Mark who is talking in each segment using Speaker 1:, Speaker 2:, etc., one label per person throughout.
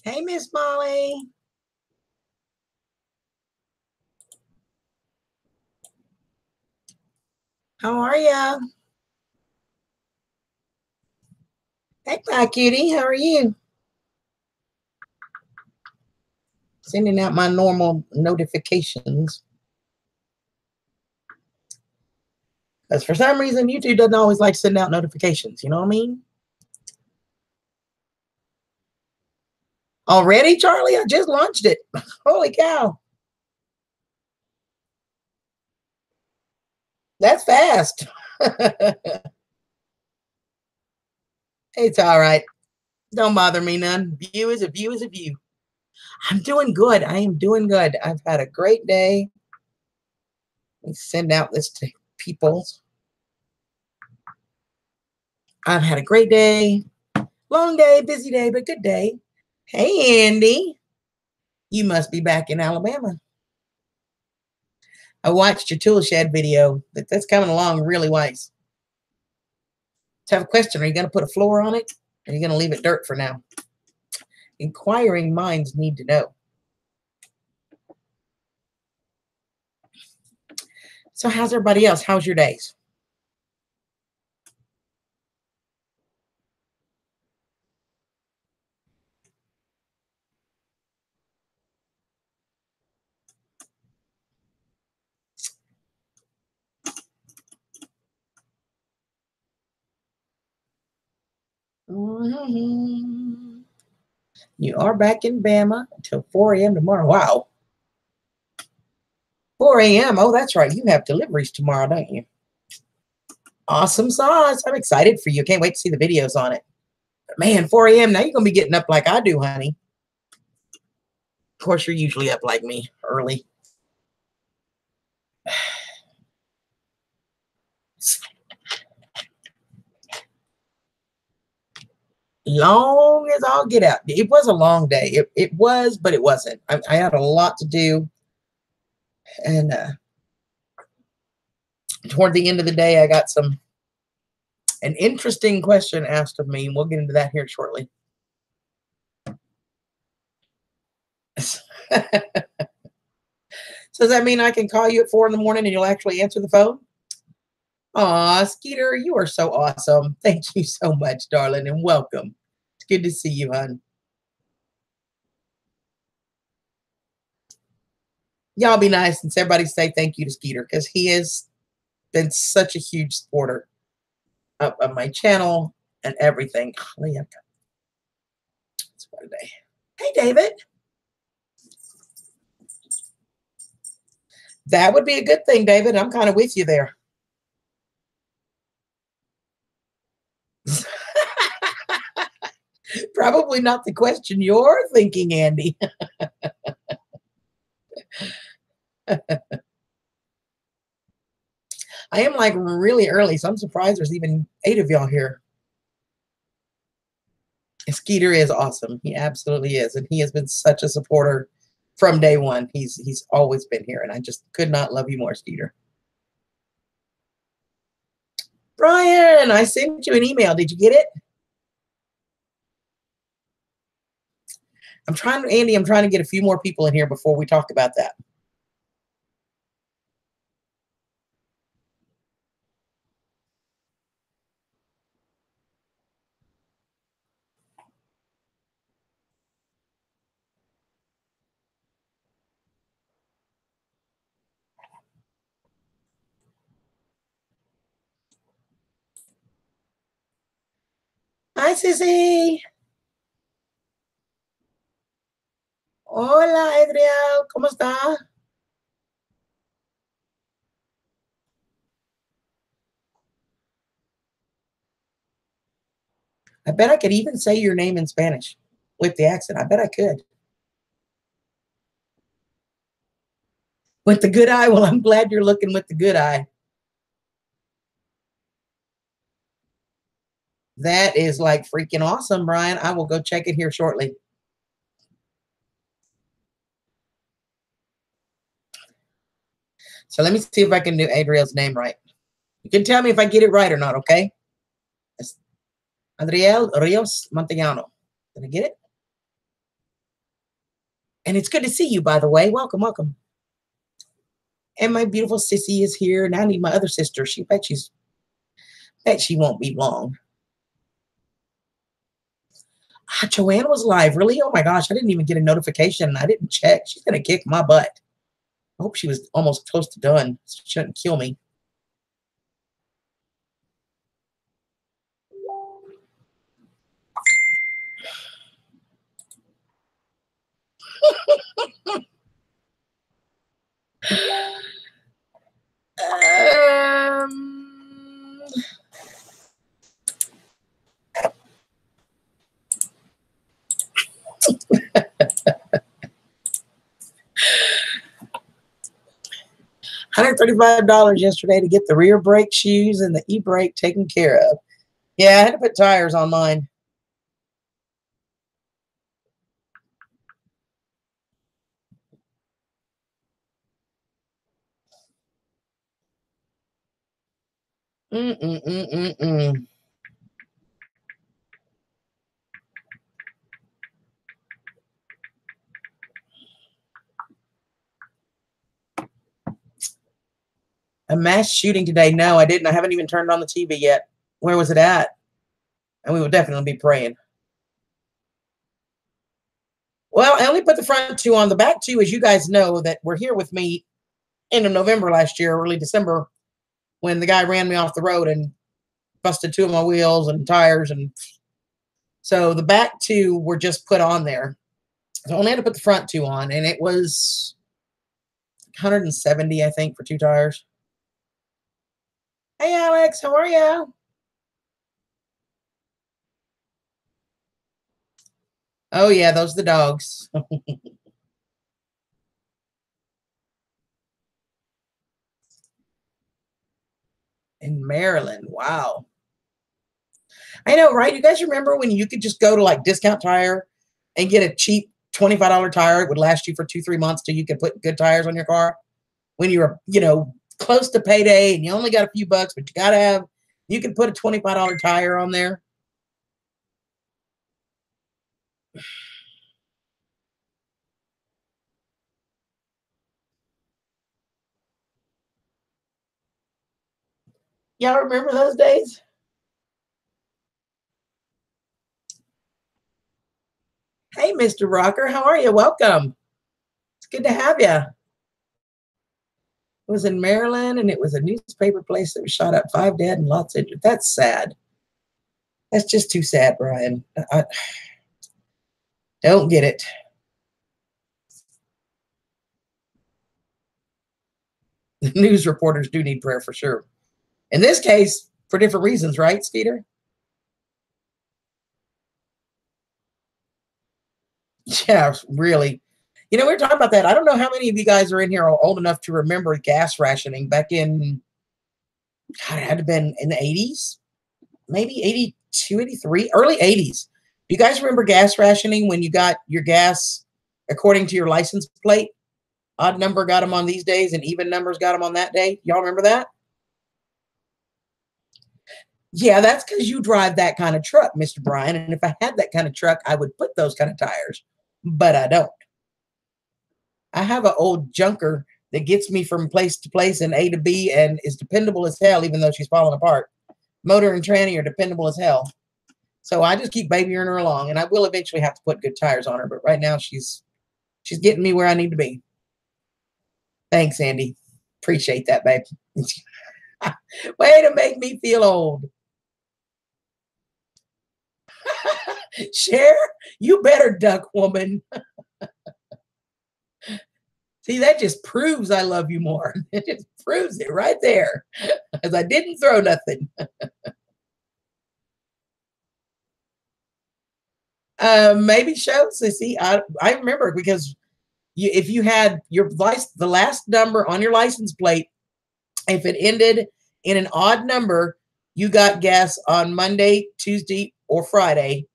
Speaker 1: Hey, Miss Molly. How are ya? Hey, Pie Cutie. How are you? Sending out my normal notifications. Because for some reason, YouTube doesn't always like sending out notifications. You know what I mean? Already, Charlie? I just launched it. Holy cow. That's fast. It's all right. Don't bother me none. View is a view is a view. I'm doing good. I am doing good. I've had a great day. Let me send out this to people. I've had a great day. Long day, busy day, but good day. Hey, Andy. You must be back in Alabama. I watched your tool shed video. That's coming along really wise. So I have a question. Are you going to put a floor on it? Or are you going to leave it dirt for now? Inquiring minds need to know. So how's everybody else? How's your days? Mm-hmm. You are back in Bama until 4 a.m. tomorrow. Wow. 4 a.m. Oh, that's right. You have deliveries tomorrow, don't you? Awesome sauce. I'm excited for you. Can't wait to see the videos on it. But man, 4 a.m. Now you're going to be getting up like I do, honey. Of course, you're usually up like me early. Long as I'll get out. It was a long day. It was, but it wasn't. I had a lot to do. And toward the end of the day, I got an interesting question asked of me. And we'll get into that here shortly. So does that mean I can call you at 4 in the morning and you'll actually answer the phone? Aw, Skeeter, you are so awesome. Thank you so much, darling, and welcome. It's good to see you, hon. Y'all be nice and everybody say thank you to Skeeter because he has been such a huge supporter of my channel and everything. Golly, it's what a day. Hey, David. That would be a good thing, David. I'm kind of with you there. Probably not the question you're thinking, Andy. I am like really early, so I'm surprised there's even 8 of y'all here. Skeeter is awesome. He absolutely is. And he has been such a supporter from day one. He's always been here. And I just could not love you more, Skeeter. Brian, I sent you an email. Did you get it? Andy, I'm trying to get a few more people in here before we talk about that. Hi, Sissy. Hola, Adriel. ¿Cómo está? I bet I could even say your name in Spanish with the accent. I bet I could. With the good eye? Well, I'm glad you're looking with the good eye. That is like freaking awesome, Brian. I will go check it here shortly. So let me see if I can do Adriel's name right. You can tell me if I get it right or not, okay? It's Adriel Rios Montellano. Did I get it? And it's good to see you, by the way. Welcome, welcome. And my beautiful sissy is here. And I need my other sister. Bet she won't be long. Ah, Joanne was live. Really? Oh my gosh. I didn't even get a notification. I didn't check. She's going to kick my butt. I hope she was almost close to done. She shouldn't kill me. $135 yesterday to get the rear brake shoes and the e-brake taken care of. Yeah, I had to put tires on mine. A mass shooting today? No, I didn't. I haven't even turned on the TV yet. Where was it at? And we will definitely be praying. Well, I only put the front two on. The back two, as you guys know, that were here with me end of November last year, early December, when the guy ran me off the road and busted two of my wheels and tires. And so the back two were just put on there. So I only had to put the front two on, and it was 170, I think, for two tires. Hey, Alex, how are you? Oh, yeah, those are the dogs. In Maryland. Wow. I know, right? You guys remember when you could just go to like Discount Tire and get a cheap $25 tire? It would last you for 2-3 months till you could put good tires on your car. When you were, close to payday and you only got a few bucks, but you can put a $25 tire on there. Y'all remember those days? Hey, Mr. Rocker, how are you? Welcome. It's good to have you. It was in Maryland, and it was a newspaper place that was shot up, 5 dead and lots injured. That's sad. That's just too sad, Brian. I don't get it. The news reporters do need prayer for sure. In this case, for different reasons, right, Skeeter? Yeah, really. We were talking about that. I don't know how many of you guys are in here are old enough to remember gas rationing back in, God, it had to have been in the 80s, maybe 82, 83, early 80s. Do you guys remember gas rationing when you got your gas according to your license plate? Odd number got them on these days and even numbers got them on that day. Y'all remember that? Yeah, that's because you drive that kind of truck, Mr. Brian. And if I had that kind of truck, I would put those kind of tires, but I don't. I have an old junker that gets me from place to place and A to B and is dependable as hell, even though she's falling apart. Motor and tranny are dependable as hell. So I just keep babying her along, and I will eventually have to put good tires on her. But right now she's getting me where I need to be. Thanks, Andy. Appreciate that, babe. Way to make me feel old. Cher, you better duck, woman. See, that just proves I love you more. It just proves it right there, because I didn't throw nothing. Maybe show. So see, I remember because if you had the last number on your license plate, if it ended in an odd number, you got gas on Monday, Tuesday, or Friday.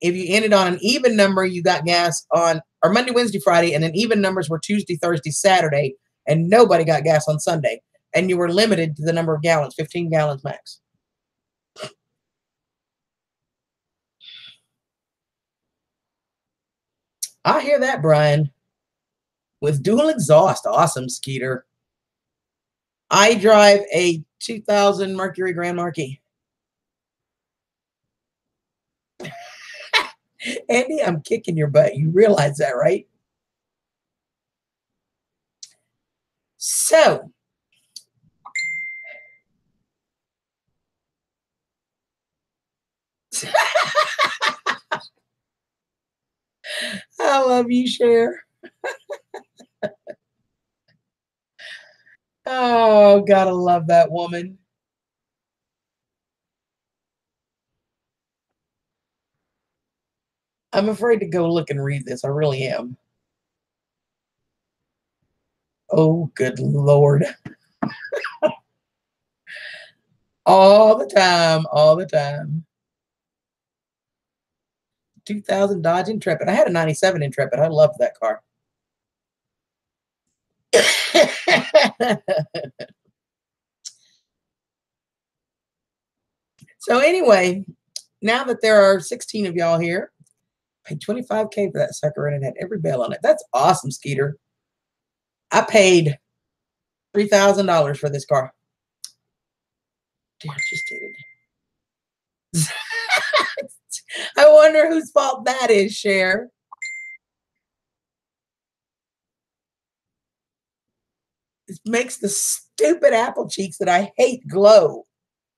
Speaker 1: If you ended on an even number, you got gas on or Monday, Wednesday, Friday, and then even numbers were Tuesday, Thursday, Saturday, and nobody got gas on Sunday. And you were limited to the number of gallons, 15 gallons max. I hear that, Brian. with dual exhaust. Awesome, Skeeter. I drive a 2000 Mercury Grand Marquis. Andy, I'm kicking your butt. You realize that, right? So, I love you, Cher. Oh, gotta love that woman. I'm afraid to go look and read this. I really am. Oh, good Lord. All the time, all the time. 2000 Dodge Intrepid. I had a 97 Intrepid. I loved that car. So anyway, now that there are 16 of y'all here, I paid $25K for that sucker and it had every bell on it. That's awesome, Skeeter. I paid $3,000 for this car. Damn, I just did it. I wonder whose fault that is, Cher. It makes the stupid apple cheeks that I hate glow.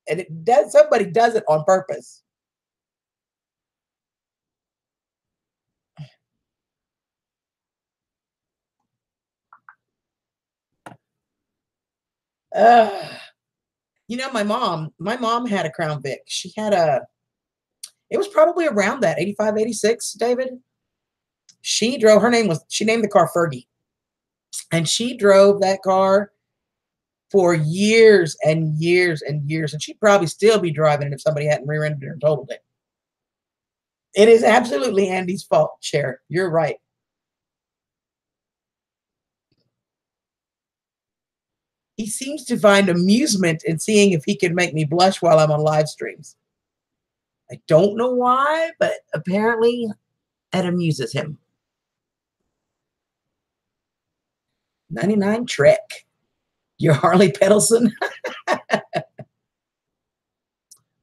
Speaker 1: And it does, somebody does it on purpose. You know, my mom had a Crown Vic. She had it was probably around that 85, 86, David. She named the car Fergie. And she drove that car for years and years and years. And she'd probably still be driving it if somebody hadn't rear-ended her and totaled it. It is absolutely Andy's fault, Cher. You're right. He seems to find amusement in seeing if he can make me blush while I'm on live streams. I don't know why, but apparently it amuses him. 99 Trek. Your Harley Peddleson.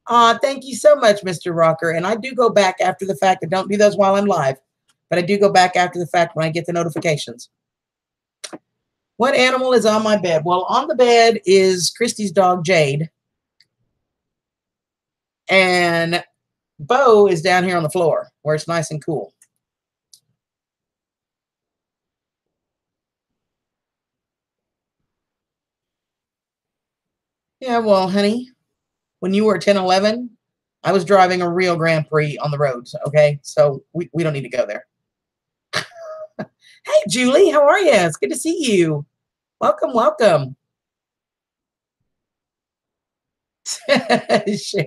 Speaker 1: Thank you so much, Mr. Rocker. And I do go back after the fact. I don't do those while I'm live, but I do go back after the fact when I get the notifications. What animal is on my bed? Well, on the bed is Christy's dog, Jade. And Bo is down here on the floor where it's nice and cool. Yeah, well, honey, when you were 10, 11, I was driving a real Grand Prix on the roads, okay? So we don't need to go there. Hey, Julie, how are you? It's good to see you. Welcome, welcome. Sure.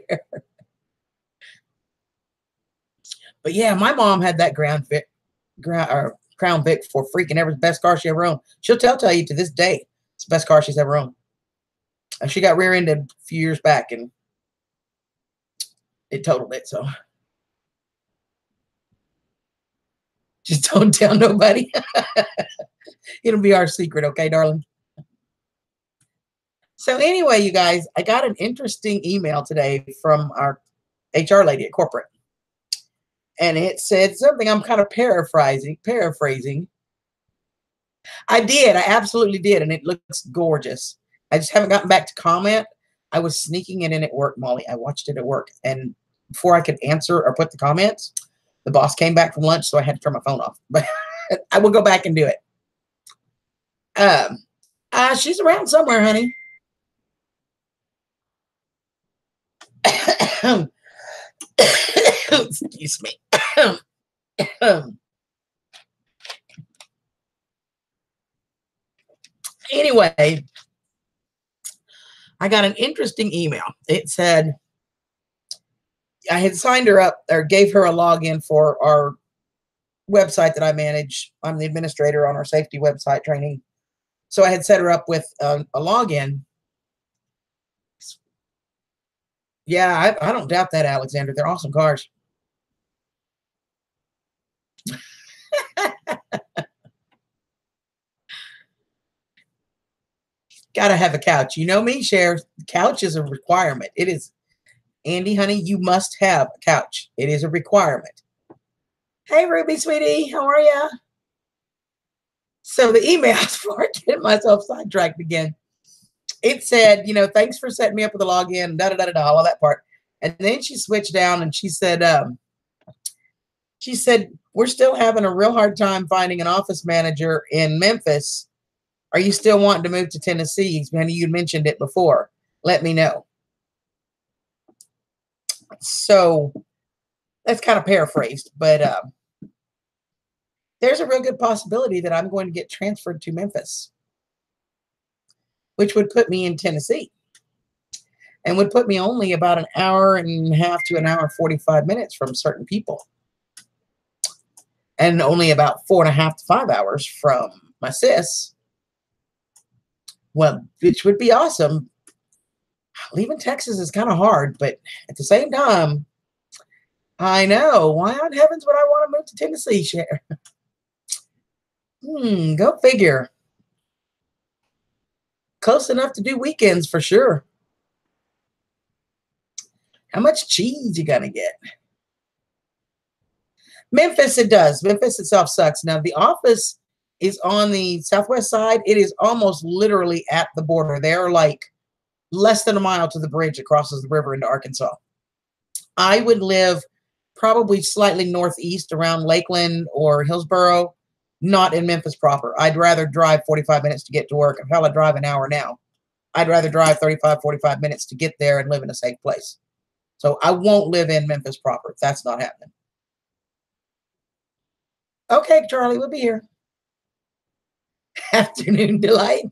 Speaker 1: But yeah, my mom had that Crown Vic for freaking ever, the best car she ever owned. She'll tell you to this day, it's the best car she's ever owned. And she got rear-ended a few years back and it totaled it. So just don't tell nobody. It'll be our secret, okay, darling? So anyway, you guys, I got an interesting email today from our HR lady at corporate. And it said something I'm kind of paraphrasing. I did. I absolutely did. And it looks gorgeous. I just haven't gotten back to comment. I was sneaking it in at work, Molly. I watched it at work. And before I could answer or put the comments, the boss came back from lunch, so I had to turn my phone off. But I will go back and do it. She's around somewhere, honey. Excuse me. Anyway, I got an interesting email. It said I had signed her up or gave her a login for our website that I manage. I'm the administrator on our safety website training. So I had set her up with a login. Yeah, I don't doubt that, Alexander. They're awesome cars. Gotta have a couch. You know me, Cher. Couch is a requirement. It is. Andy, honey, you must have a couch. It is a requirement. Hey, Ruby, sweetie. How are you? So the emails for getting myself sidetracked again. It said, you know, thanks for setting me up with a login, da da da da, all that part. And then she switched down and she said, we're still having a real hard time finding an office manager in Memphis. Are you still wanting to move to Tennessee? Honey, you mentioned it before. Let me know. So that's kind of paraphrased, but there's a real good possibility that I'm going to get transferred to Memphis, which would put me in Tennessee and would put me only about an hour and a half to an hour and 45 minutes from certain people. And only about 4.5 to 5 hours from my sis. Well, which would be awesome. Leaving Texas is kind of hard, but at the same time, I know. Why on heavens would I want to move to Tennessee, Cher? Go figure. Close enough to do weekends for sure. How much cheese you gonna get? Memphis, it does. Memphis itself sucks. Now, the office is on the southwest side. It is almost literally at the border. They're like less than a mile to the bridge that crosses the river into Arkansas. I would live probably slightly northeast around Lakeland or Hillsboro, not in Memphis proper. I'd rather drive 45 minutes to get to work. Hell, I drive an hour now. I'd rather drive 35, 45 minutes to get there and live in a safe place. So I won't live in Memphis proper. That's not happening. Okay, Charlie, we'll be here. Afternoon delight.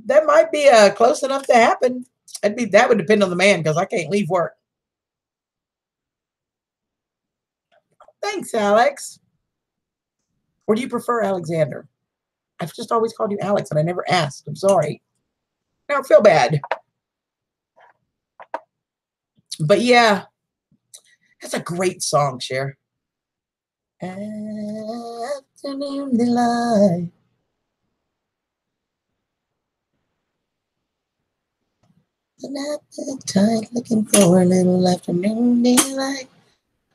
Speaker 1: That might be close enough to happen. That would depend on the man because I can't leave work. Thanks, Alex. Or do you prefer Alexander? I've just always called you Alex and I never asked. I'm sorry. I don't feel bad. But yeah, that's a great song, Cher. Afternoon delight. An appetite looking for a little afternoon delight.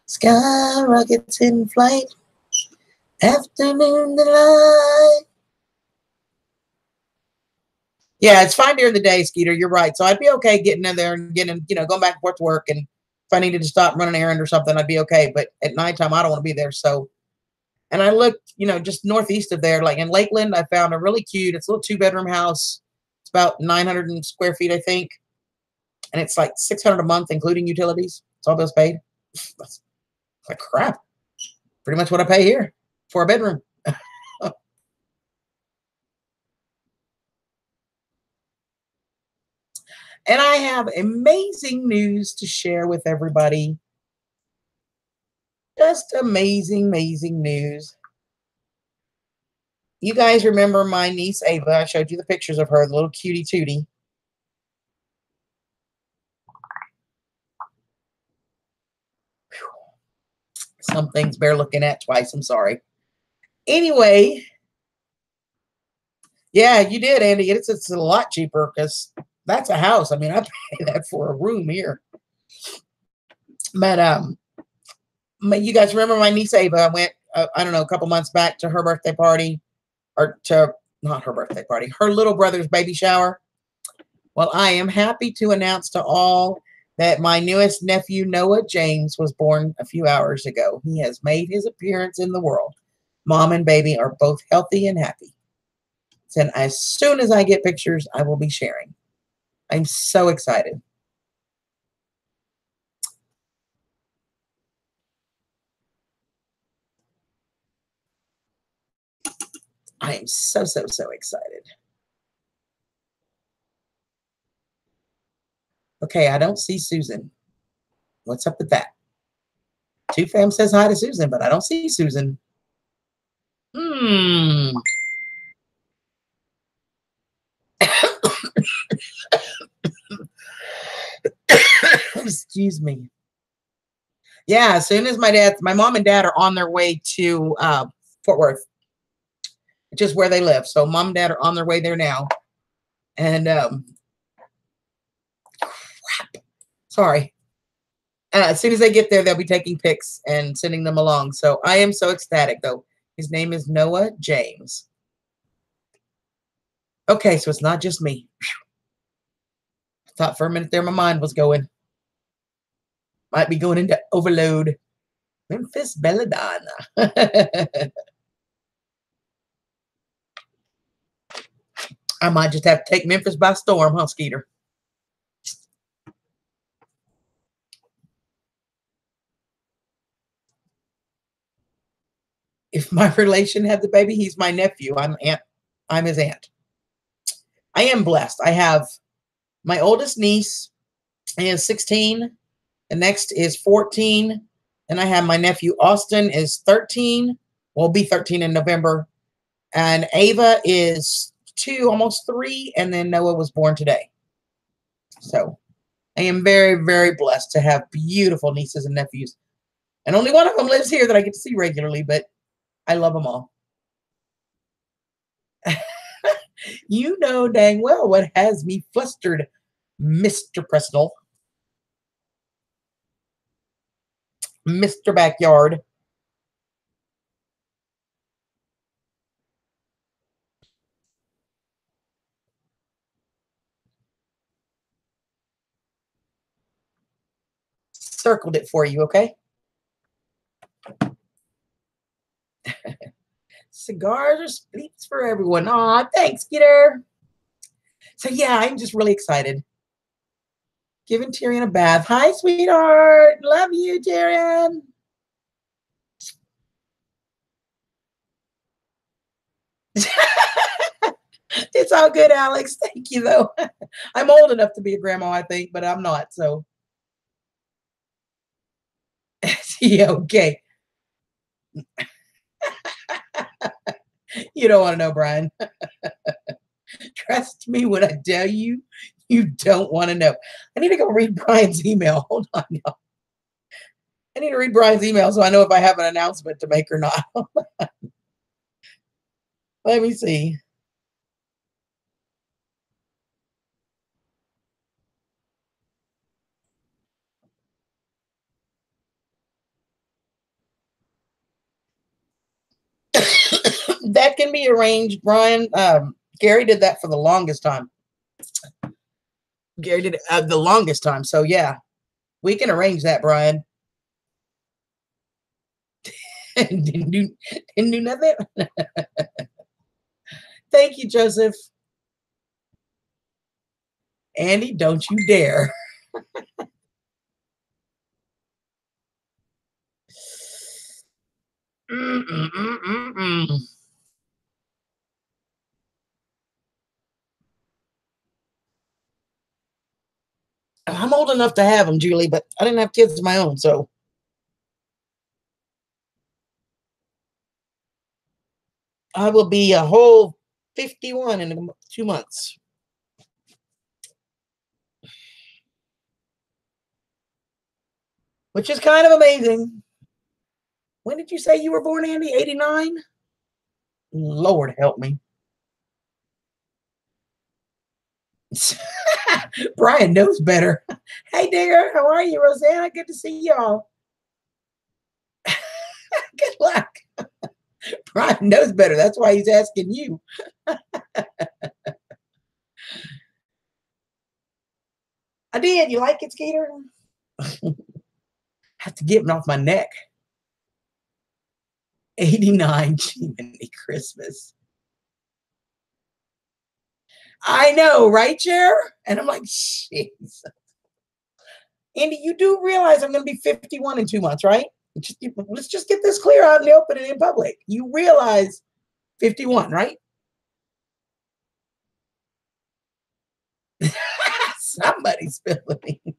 Speaker 1: Sky rockets in flight. Afternoon delight. Yeah, it's fine during the day, Skeeter. You're right. So I'd be okay getting in there and getting, going back and forth to work. And if I needed to stop and run an errand or something, I'd be okay. But at nighttime, I don't want to be there. So, and I looked, just northeast of there, like in Lakeland, I found a really cute, it's a little 2-bedroom house. It's about 900 square feet, I think. And it's like $600 a month, including utilities. It's all bills paid. That's like crap. Pretty much what I pay here for a bedroom. And I have amazing news to share with everybody. Just amazing, amazing news. You guys remember my niece, Ava. I showed you the pictures of her, the little cutie tootie. Some things bear looking at twice. I'm sorry. Anyway. Yeah, you did, Andy. It's a lot cheaper because that's a house. I mean, I pay that for a room here. But you guys remember my niece Ava? I went, I don't know, a couple months back to her birthday party, or to not her birthday party, her little brother's baby shower. Well, I am happy to announce to all that my newest nephew, Noah James, was born a few hours ago. He has made his appearance in the world. Mom and baby are both healthy and happy. And as soon as I get pictures, I will be sharing. I'm so excited. I am so, so, so excited. Okay, I don't see Susan. What's up with that? Two Fam says hi to Susan, but I don't see Susan. Excuse me. Yeah, as soon as my mom and dad are on their way to Fort Worth. just where they live. So mom and dad are on their way there now. And crap. Sorry. As soon as they get there, they'll be taking pics and sending them along. So I am so ecstatic, though. His name is Noah James. Okay, so it's not just me. I thought for a minute there my mind was going. Might be going into overload. Memphis Belladonna. I might just have to take Memphis by storm, huh, Skeeter? If my relation had the baby, he's my nephew. I'm his aunt. I am blessed. I have my oldest niece is 16. The next is 14. And I have my nephew Austin is 13. Will be 13 in November. And Ava is 2, almost 3. And then Noah was born today. So I am very, very blessed to have beautiful nieces and nephews. And only one of them lives here that I get to see regularly, but I love them all. You know dang well what has me flustered, Mr. Presnell. Mr. Backyard. Circled it for you, okay? Cigars or sweets for everyone. Aw, thanks, Skeeter. So yeah, I'm just really excited. Giving Tyrion a bath. Hi, sweetheart. Love you, Tyrion. It's all good, Alex. Thank you, though. I'm old enough to be a grandma, I think, but I'm not, so. Yeah, okay. You don't want to know, Brian. Trust me when I tell you, you don't want to know. I need to go read Brian's email. Hold on, y'all. I need to read Brian's email so I know if I have an announcement to make or not. Let me see. That can be arranged, Brian. Gary did that for the longest time. Gary did it the longest time. So, yeah, we can arrange that, Brian. didn't do nothing. Thank you, Joseph. Andy, don't you dare. I'm old enough to have them, Julie, but I didn't have kids of my own, so. I will be a whole 51 in 2 months. Which is kind of amazing. When did you say you were born, Andy? 89? Lord help me. Brian knows better. Hey, Digger, how are you, Rosanna? Good to see y'all. Good luck. Brian knows better. That's why he's asking you. I did. You like it, Skeeter? Have to get him off my neck. 89 Jiminy Christmas. I know, right, Jer? And I'm like, jeez. Andy, you do realize I'm going to be 51 in 2 months, right? Let's just get this clear out in the open and in public. You realize 51, right? Somebody's spilling beans.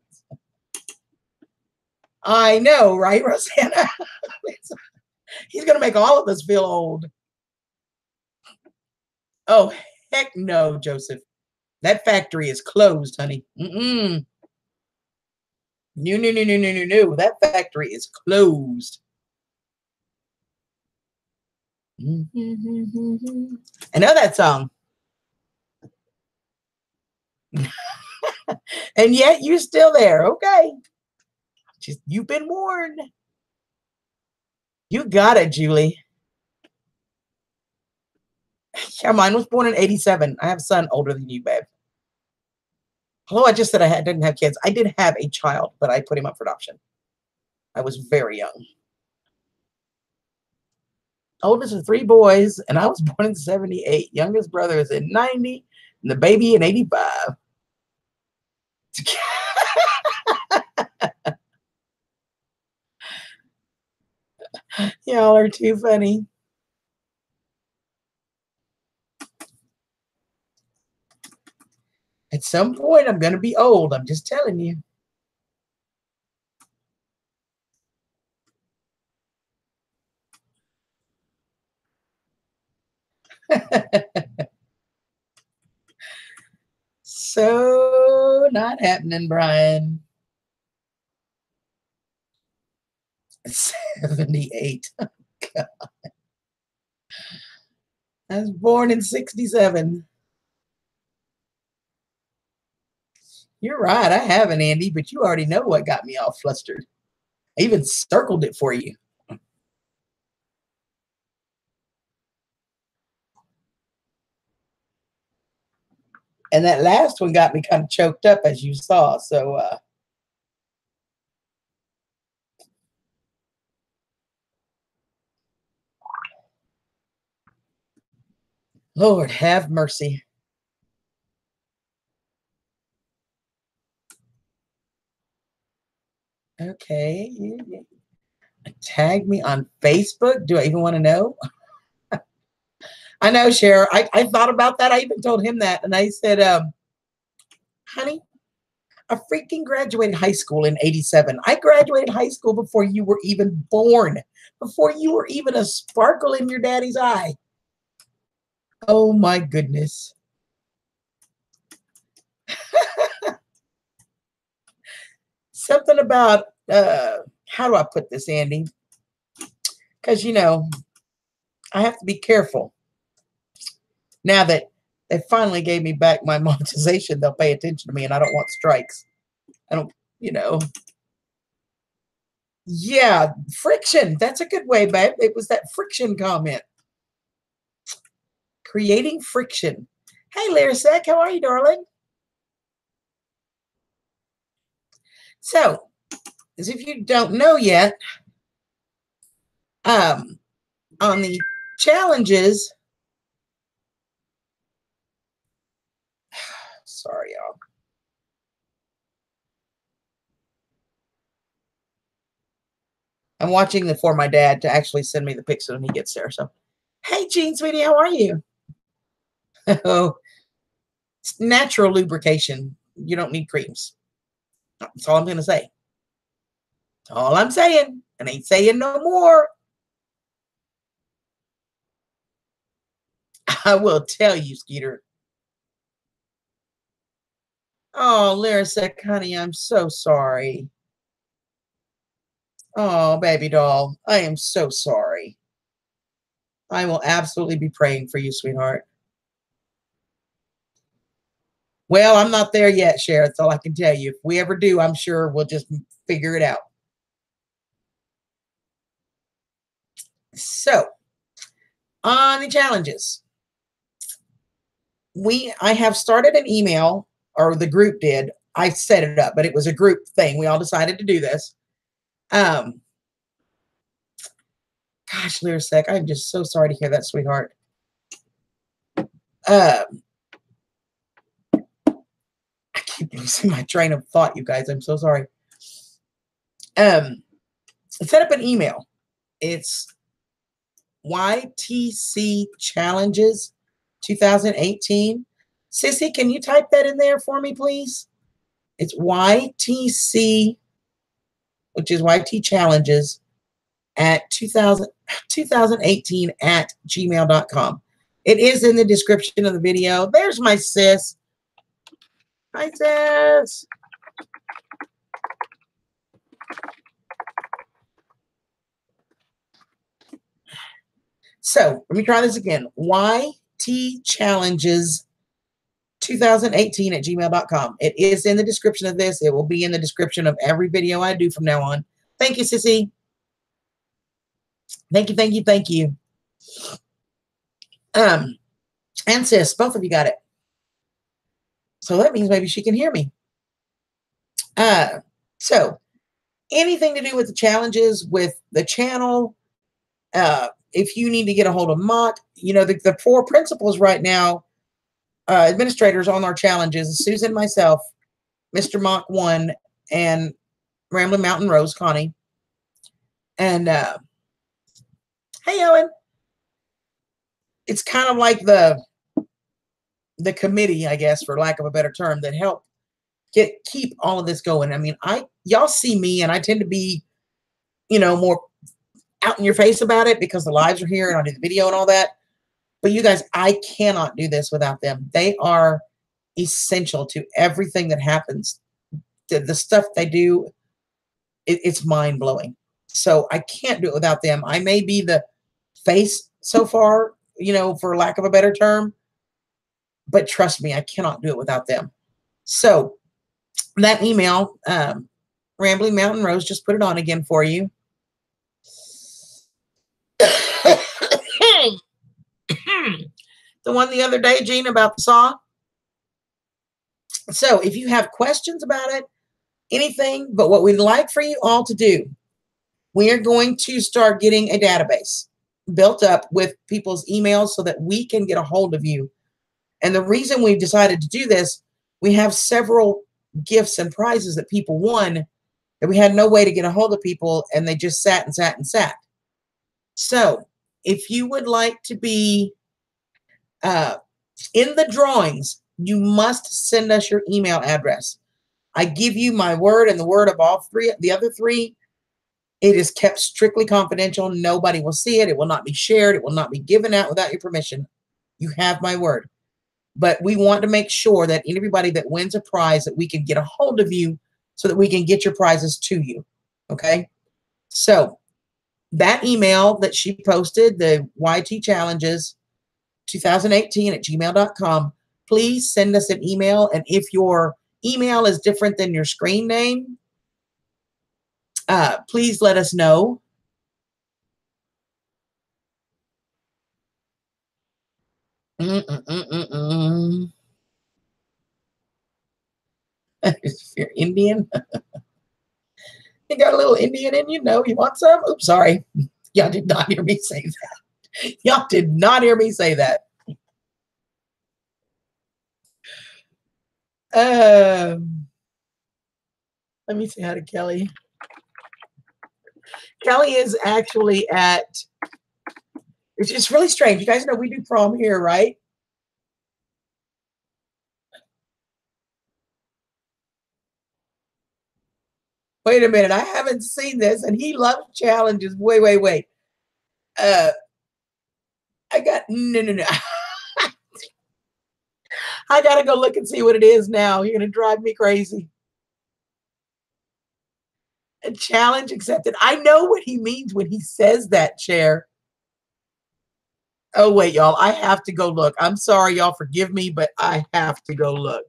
Speaker 1: I know, right, Rosanna? He's going to make all of us feel old. Oh, heck no, Joseph. That factory is closed, honey. No. That factory is closed. I know that song. And yet you're still there. Okay. Just, you've been warned. You got it, Julie. Yeah, mine was born in 87. I have a son older than you, babe. Although I just said didn't have kids. I did have a child, but I put him up for adoption. I was very young. Oldest of 3 boys, and I was born in 78. Youngest brother is in 90, and the baby in 85. Y'all are too funny. At some point, I'm going to be old. I'm just telling you. So not happening, Brian. 78. Oh, God. I was born in 67. You're right. I haven't, Andy, but you already know what got me all flustered. I even circled it for you. And that last one got me kind of choked up, as you saw. So, Lord, have mercy. Okay. Tag me on Facebook. Do I even want to know? I know, Cher. I thought about that. I even told him that. And I said, honey, I freaking graduated high school in 87. I graduated high school before you were even born, before you were even a sparkle in your daddy's eye. Oh, my goodness. Something about, how do I put this, Andy? Because, you know, I have to be careful. Now that they finally gave me back my monetization, they'll pay attention to me, and I don't want strikes. I don't, you know. Yeah, friction. That's a good way, babe. It was that friction comment. Creating friction. Hey, Lyrisek, how are you, darling? So, as if you don't know yet, on the challenges, sorry, y'all. I'm watching for my dad to actually send me the picture when he gets there. So, hey, Jean, sweetie, how are you? Oh, it's natural lubrication. You don't need creams. That's all I'm going to say. That's all I'm saying. And ain't saying no more. I will tell you, Skeeter. Oh, Lyrisek, honey, I'm so sorry. Oh, baby doll, I am so sorry. I will absolutely be praying for you, sweetheart. Well, I'm not there yet, Cher. That's all I can tell you. If we ever do, I'm sure we'll just figure it out. So, on the challenges, I have started an email, or the group did. I set it up, but it was a group thing. We all decided to do this. Gosh, Lyrisek, I'm just so sorry to hear that, sweetheart. I keep losing my train of thought, you guys. I'm so sorry. Set up an email. It's YTChallenges 2018. Sissy, can you type that in there for me, please? It's YTC, which is YTChallenges at 2018 at gmail.com. It is in the description of the video. There's my sis. Hi, sis. So let me try this again. YTChallenges 2018 at gmail.com. It is in the description of this. It will be in the description of every video I do from now on. Thank you, Sissy. Thank you, thank you, thank you. And Sis, both of you got it. So that means maybe she can hear me. So anything to do with the challenges with the channel, if you need to get a hold of Mock, you know, the 4 principals right now, administrators on our challenges, Susan, myself, Mr. Mock 1, and Rambling Mountain Rose, Connie. And hey, Owen. It's kind of like the committee, I guess, for lack of a better term, that help keep all of this going. I mean, y'all see me, and I tend to be, you know, more out in your face about it because the lives are here and I do the video and all that. But you guys, I cannot do this without them. They are essential to everything that happens. The stuff they do, it's mind-blowing. So I can't do it without them. I may be the face so far, you know, for lack of a better term, but trust me, I cannot do it without them. So that email, Rambling Mountain Rose, just put it on again for you. The one the other day, Gene, about the saw. So if you have questions about it, anything, but what we'd like for you all to do, we are going to start getting a database built up with people's emails so that we can get a hold of you. And the reason we decided to do this, we have several gifts and prizes that people won that we had no way to get a hold of people, and they just sat and sat and sat. So if you would like to be in the drawings, you must send us your email address. I give you my word and the word of all three, the other 3. It is kept strictly confidential. Nobody will see it. It will not be shared. It will not be given out without your permission. You have my word. But we want to make sure that anybody that wins a prize, that we can get a hold of you so that we can get your prizes to you. Okay? So that email that she posted, the YTChallenges 2018 at gmail.com, please send us an email. And if your email is different than your screen name, please let us know. If you're Indian, you got a little Indian in you? No, you want some? Oops, sorry. Y'all did not hear me say that. Y'all did not hear me say that. Let me say hi to Kelly. Kelly is actually at, it's just really strange. You guys know we do prom here, right? Wait a minute. I haven't seen this, and he loves challenges. Wait. I got, no. I got to go look and see what it is now. You're going to drive me crazy. A challenge accepted. I know what he means when he says that, Chair. Oh, wait, y'all. I have to go look. I'm sorry, y'all. Forgive me, but I have to go look.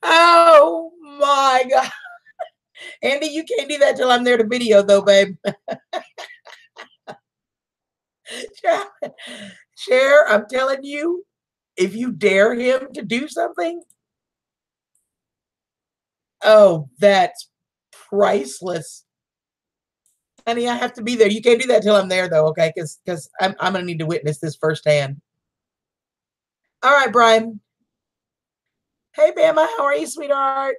Speaker 1: Oh, my God. Andy, you can't do that till I'm there to video, though, babe. Cher, I'm telling you, if you dare him to do something, oh, that's priceless. Honey, I have to be there. You can't do that till I'm there, though, okay? Because I'm going to need to witness this firsthand. All right, Brian. Hey, Bama, how are you, sweetheart?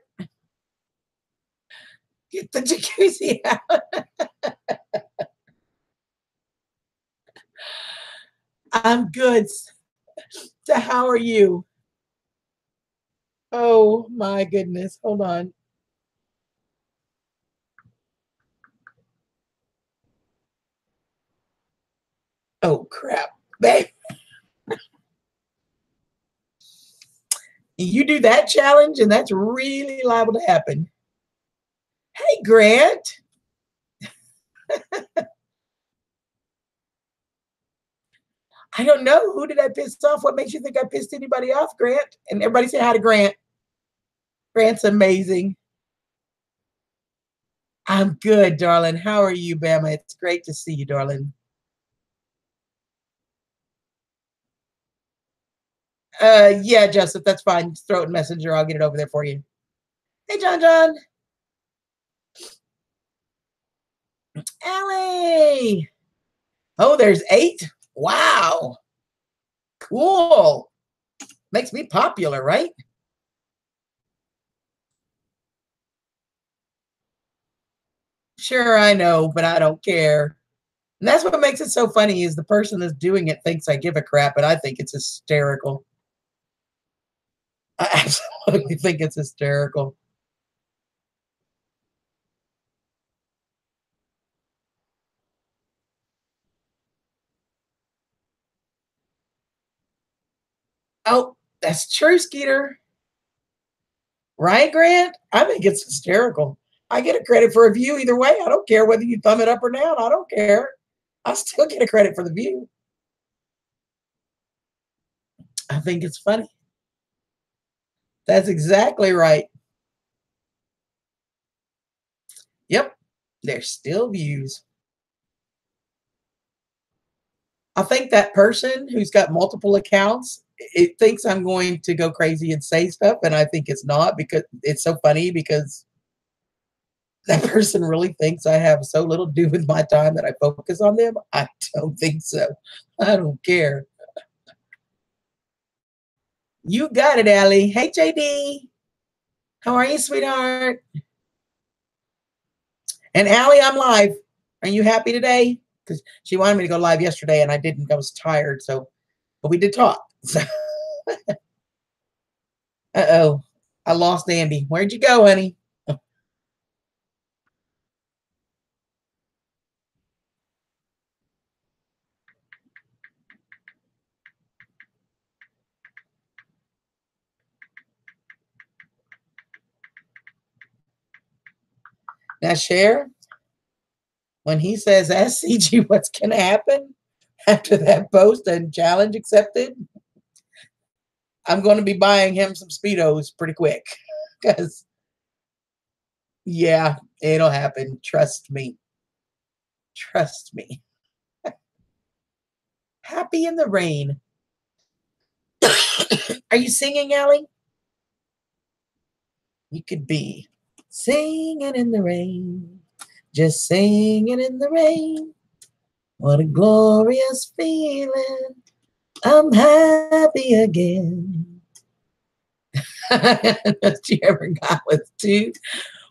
Speaker 1: Get the jacuzzi out. I'm good. So how are you? Oh my goodness. Hold on. Oh crap. Babe, you do that challenge and that's really liable to happen. Hey Grant. I don't know. Who did I piss off? What makes you think I pissed anybody off, Grant? And everybody say hi to Grant. Grant's amazing. I'm good, darling. How are you, Bama? It's great to see you, darling. Yeah, Joseph, that's fine. Just throw it in Messenger. I'll get it over there for you. Hey, John John. Allie. Oh, there's 8. Wow. Cool. Makes me popular, right? Sure, I know, but I don't care. And that's what makes it so funny is the person that's doing it thinks I give a crap, and I think it's hysterical. I absolutely think it's hysterical. Oh, that's true, Skeeter. Right, Grant? I think it's hysterical. I get a credit for a view either way. I don't care whether you thumb it up or down. I don't care. I still get a credit for the view. I think it's funny. That's exactly right. Yep. There's still views. I think that person who's got multiple accounts, it thinks I'm going to go crazy and say stuff, and I think it's not because it's so funny because that person really thinks I have so little to do with my time that I focus on them. I don't think so. I don't care. You got it, Allie. Hey, JD. How are you, sweetheart? And Allie, I'm live. Are you happy today? Because she wanted me to go live yesterday, and I didn't. I was tired, so but we did talk. So, uh-oh. I lost Andy. Where'd you go, honey? Now, share. When he says, ask CG what's going to happen after that post and challenge accepted, I'm going to be buying him some Speedos pretty quick. Because, yeah, it'll happen. Trust me. Trust me. Happy in the rain. Are you singing, Allie? You could be singing in the rain. Just singing in the rain. What a glorious feeling. I'm happy again. She ever got with 2.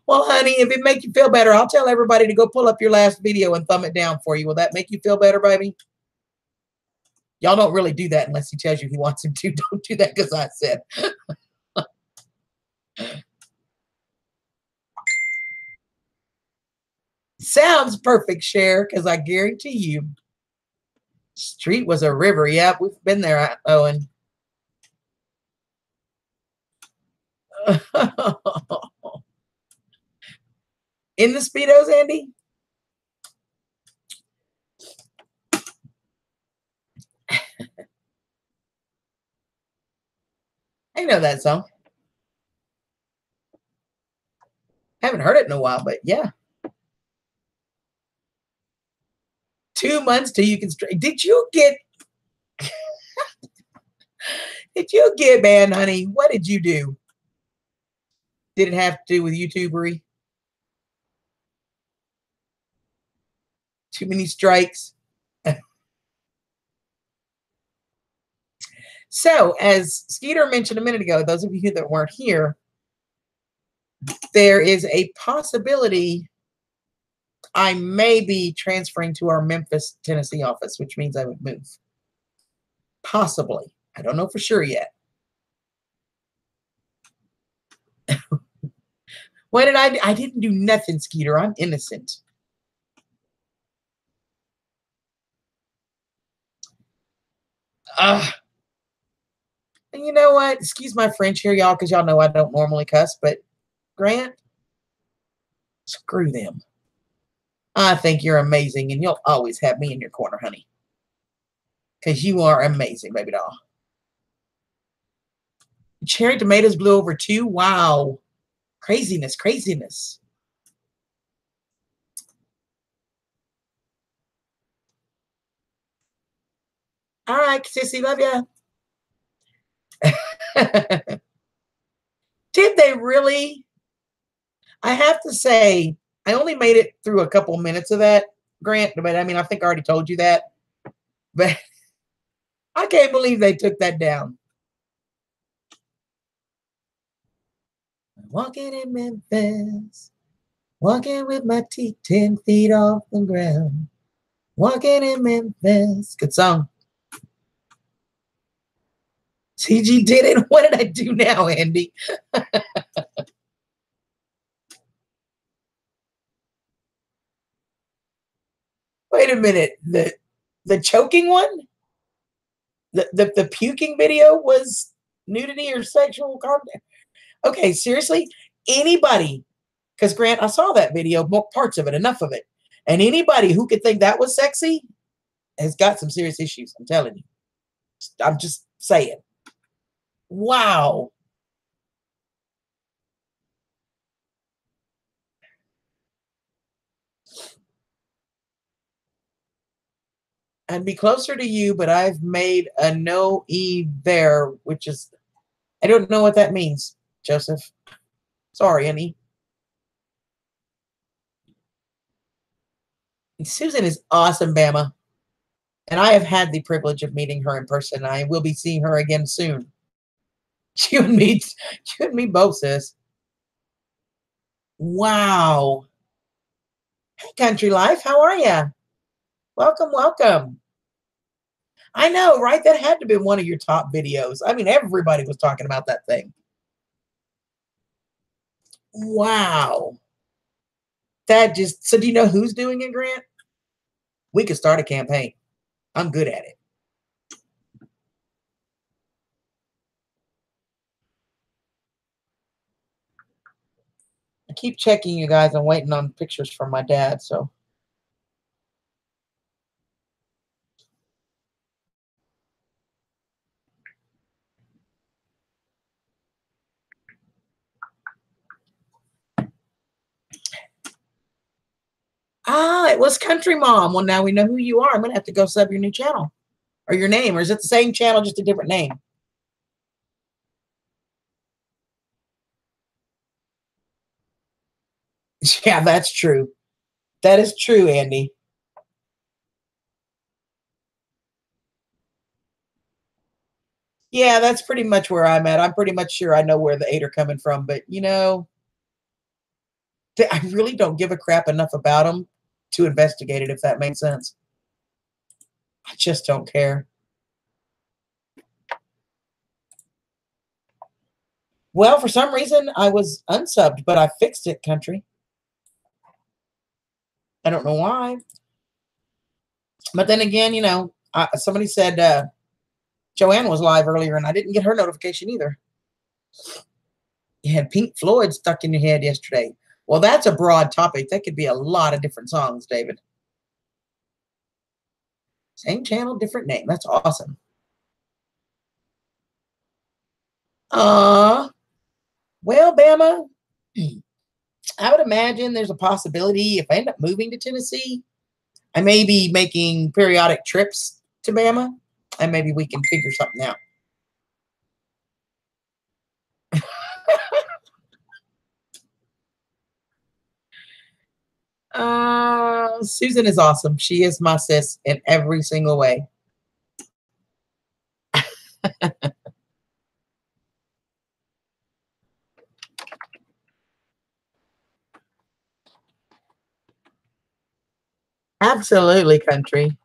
Speaker 1: Well, honey, if it make you feel better, I'll tell everybody to go pull up your last video and thumb it down for you. Will that make you feel better, baby? Y'all don't really do that unless he tells you he wants him to. Don't do that because I said. Sounds perfect, Cher, because I guarantee you, street was a river. Yep, we've been there, Owen. In the Speedos, Andy? I know that song. Haven't heard it in a while, but yeah. 2 months till you can straight. Did you get banned, honey? What did you do? Did it have to do with YouTubery? Too many strikes? So, as Skeeter mentioned a minute ago, those of you that weren't here, there is a possibility I may be transferring to our Memphis, Tennessee office, which means I would move. Possibly. I don't know for sure yet. What did I do? I didn't do nothing, Skeeter. I'm innocent. And you know what? Excuse my French here, y'all, because y'all know I don't normally cuss, but Grant, screw them. I think you're amazing, and you'll always have me in your corner, honey. Because you are amazing, baby doll. Cherry tomatoes blew over too. Wow. Craziness, craziness. All right, sissy, love ya. Did they really? I have to say, I only made it through a couple minutes of that, Grant, but I mean, I think I already told you that. But I can't believe they took that down. Walking in Memphis, walking with my teeth 10 feet off the ground. Walking in Memphis. Good song. CG did it. What did I do now, Andy? Wait a minute. The choking one? The puking video was nudity or sexual content? Okay, seriously? Anybody, because Grant, I saw that video, parts of it, enough of it. And anybody who could think that was sexy has got some serious issues. I'm telling you. I'm just saying. Wow. I'd be closer to you, but I've made a no E there, which is, I don't know what that means, Joseph. Sorry, Annie. Susan is awesome, Bama. And I have had the privilege of meeting her in person. I will be seeing her again soon. You and me both, sis. Wow. Hey, Country Life, how are you? Welcome, welcome. I know, right? That had to be one of your top videos. I mean, everybody was talking about that thing. Wow. That just, so do you know who's doing it, Grant? We could start a campaign. I'm good at it. I keep checking you guys. I'm waiting on pictures from my dad, so. Ah, it was Country Mom. Well, now we know who you are. I'm going to have to go sub your new channel or your name. Or is it the same channel, just a different name? Yeah, that's true. That is true, Andy. Yeah, that's pretty much where I'm at. I'm pretty much sure I know where the 8 are coming from. But, you know, I really don't give a crap enough about them to investigate it, if that makes sense. I just don't care. Well, for some reason, I was unsubbed, but I fixed it, Country. I don't know why. But then again, you know, somebody said Joanne was live earlier, and I didn't get her notification either. You had Pink Floyd stuck in your head yesterday. Well, that's a broad topic. That could be a lot of different songs, David. Same channel, different name. That's awesome. Well, Bama, I would imagine there's a possibility if I end up moving to Tennessee, I may be making periodic trips to Bama, and maybe we can figure something out. Susan is awesome. She is my sis in every single way. Absolutely, Country.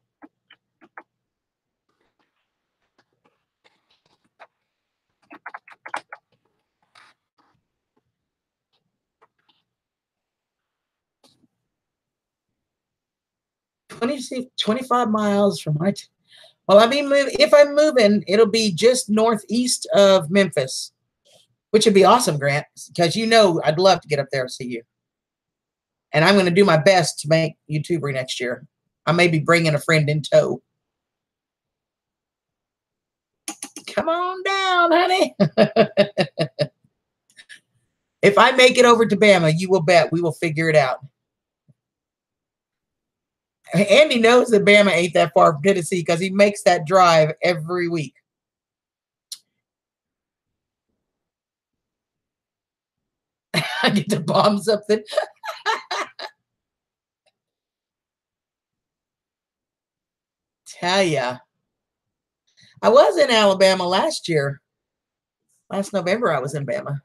Speaker 1: 25 miles from my. Well, I mean, if I'm moving, it'll be just northeast of Memphis, which would be awesome, Grant, because you know I'd love to get up there and see you. And I'm going to do my best to make YouTuber next year. I may be bringing a friend in tow. Come on down, honey. If I make it over to Bama, you will bet we will figure it out. Andy knows that Bama ain't that far from Tennessee because he makes that drive every week. I get to bomb something. Tell ya. I was in Alabama last year. Last November, I was in Bama.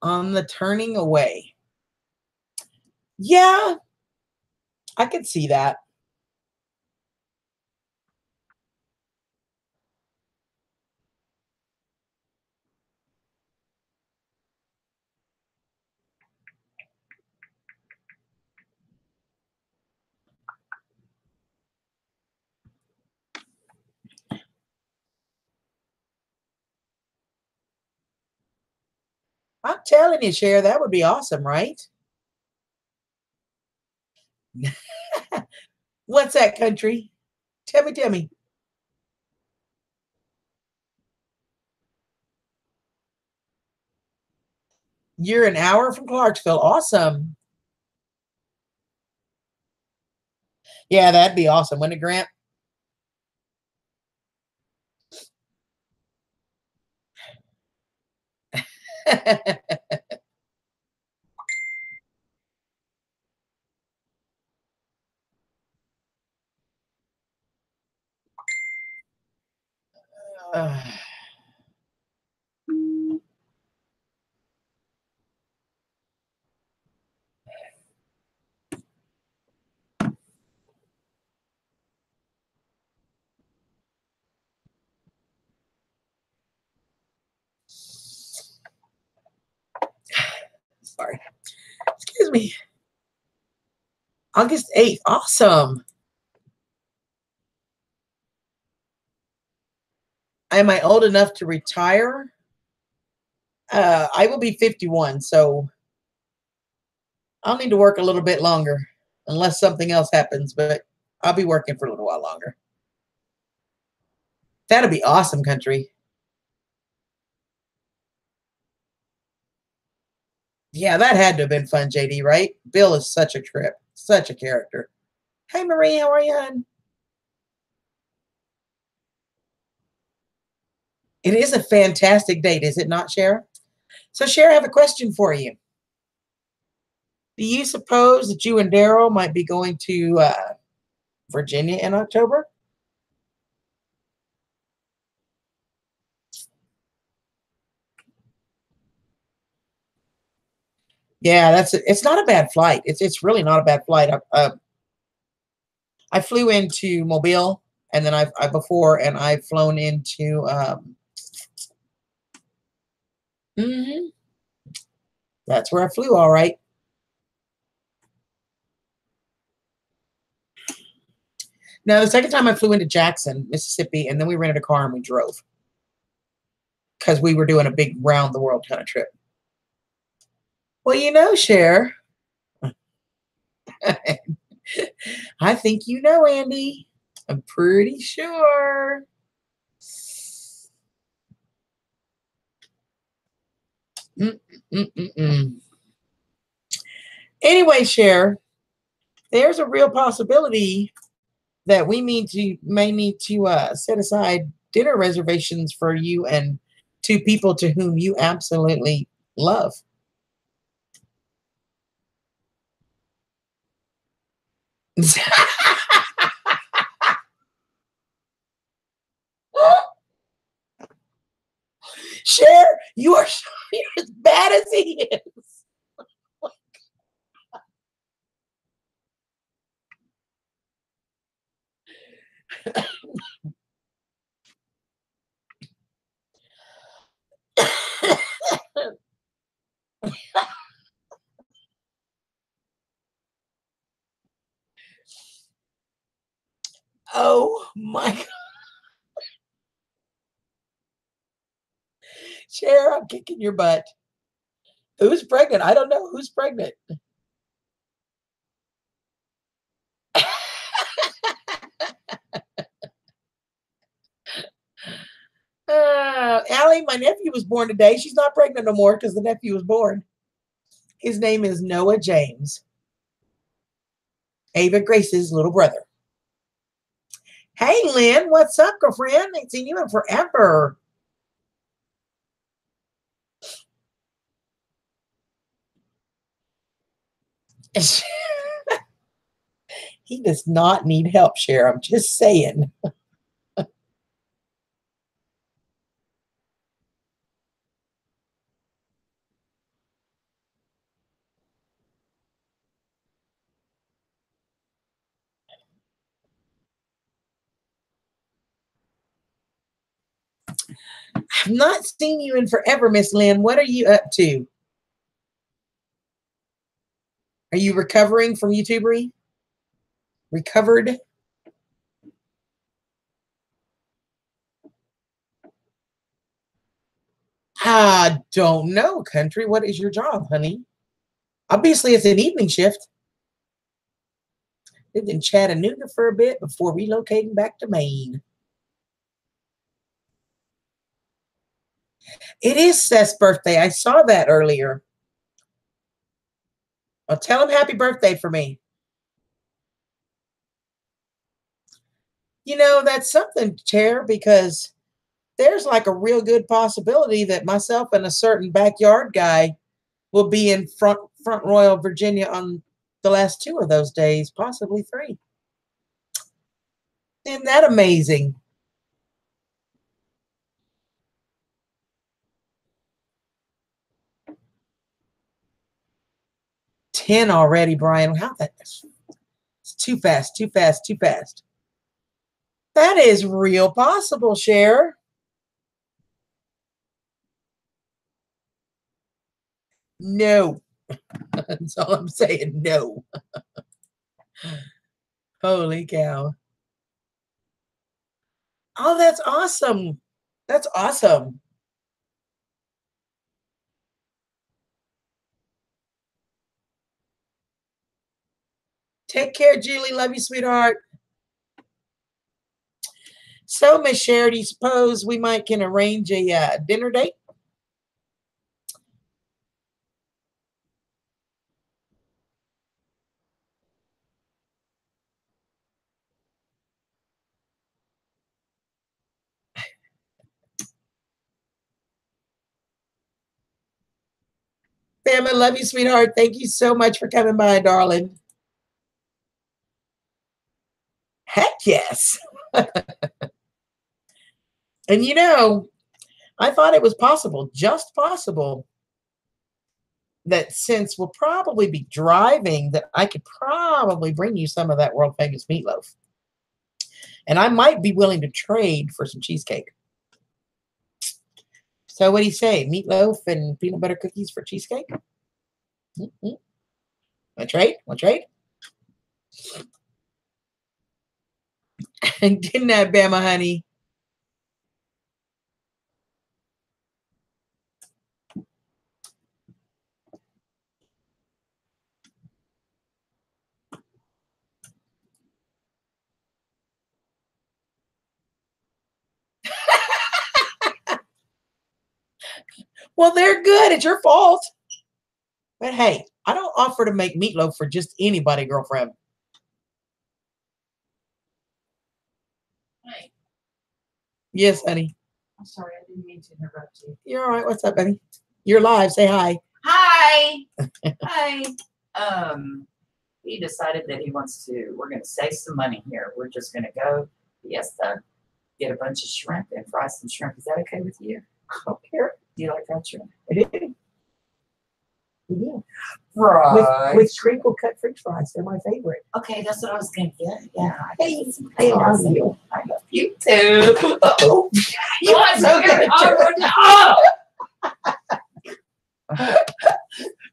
Speaker 1: On the turning away. Yeah, I could see that. I'm telling you, Cher, that would be awesome, right? What's that country? Tell me. You're an hour from Clarksville. Awesome. Yeah, that'd be awesome, wouldn't it, Grant? Sorry. Excuse me. August 8th. Awesome. Am I old enough to retire? I will be 51, so I'll need to work a little bit longer unless something else happens, but I'll be working for a little while longer. That'd be awesome, country. Yeah, that had to have been fun, JD, right? Bill is such a trip, such a character. Hey, Marie, how are you, hon? It is a fantastic date, is it not, Cher? So, Cher, I have a question for you. Do you suppose that you and Daryl might be going to Virginia in October? Yeah, it's not a bad flight. It's really not a bad flight. I flew into Mobile, and then I before, and I've flown into. Mhm, that's where I flew. All right. Now the second time I flew into Jackson, Mississippi, and then we rented a car and we drove because we were doing a big round the world kind of trip. Well, you know, Cher, I think you know, Andy. I'm pretty sure. Mm, mm, mm, mm. Anyway, Cher, there's a real possibility that we may need to set aside dinner reservations for you and two people to whom you absolutely love. Cher, you are you're as bad as he is. Oh my God. Cher, I'm kicking your butt. Who's pregnant? I don't know. Who's pregnant? Allie, my nephew was born today. She's not pregnant no more because the nephew was born. His name is Noah James. Ava Grace's little brother. Hey, Lynn, what's up, girlfriend? Ain't seen you in forever. He does not need help, Cher. I'm just saying. I've not seen you in forever, Miss Lynn. What are you up to? Are you recovering from YouTubery? Recovered? I don't know, country. What is your job, honey? Obviously, it's an evening shift. Lived in Chattanooga for a bit before relocating back to Maine. It is Seth's birthday. I saw that earlier. Well, tell him happy birthday for me. You know, that's something, Chair, because there's like a real good possibility that myself and a certain backyard guy will be in Front Royal, Virginia on the last 2 of those days, possibly 3. Isn't that amazing? Ten already, Brian. How that? It's too fast, too fast, too fast. That is real possible, Cher. No. That's all I'm saying. No. Holy cow. Oh, that's awesome. That's awesome. Take care, Julie. Love you, sweetheart. So, Miss Cher, do you suppose we might can arrange a dinner date? Sam, I love you, sweetheart. Thank you so much for coming by, darling. Heck yes. And you know, I thought it was possible, just possible, that since we'll probably be driving, that I could probably bring you some of that world famous meatloaf. And I might be willing to trade for some cheesecake. So what do you say? Meatloaf and peanut butter cookies for cheesecake? Mm-hmm. Want to trade? Want to trade? Good night, Bama, honey. Well, they're good. It's your fault. But hey, I don't offer to make meatloaf for just anybody, girlfriend. Hey. Yes, honey. I'm sorry, I didn't mean to interrupt you. You're all right. What's up, baby? You're live. Say hi.
Speaker 2: Hi. Hi. He decided that we're going to save some money here. We're just going to go, get a bunch of shrimp and fry some shrimp. Is that okay with you?
Speaker 1: I don't care.
Speaker 2: Do you like fried shrimp?
Speaker 1: I do. Yeah.
Speaker 2: Right.
Speaker 1: With crinkle cut French fries. They're my favorite.
Speaker 2: Okay, that's what I was going to get. Yeah.
Speaker 1: Hey, I love you.
Speaker 2: I love you too.
Speaker 1: Uh-oh.
Speaker 2: You are so good.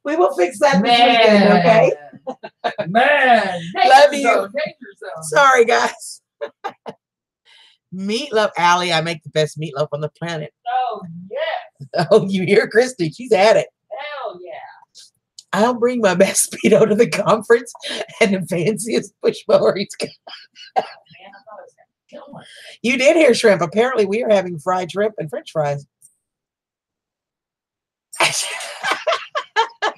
Speaker 1: We will fix that this weekend, okay?
Speaker 2: Man.
Speaker 1: Love you. Sorry, guys. Meatloaf, Allie, I make the best meatloaf on the planet.
Speaker 2: Oh, yeah.
Speaker 1: Oh, you hear Christy? She's at it.
Speaker 2: Hell yeah.
Speaker 1: I'll bring my best speedo to the conference and the fanciest push mower he's got.
Speaker 2: Man, I thought it was going to kill him.
Speaker 1: You did hear shrimp. Apparently, we are having fried shrimp and French fries.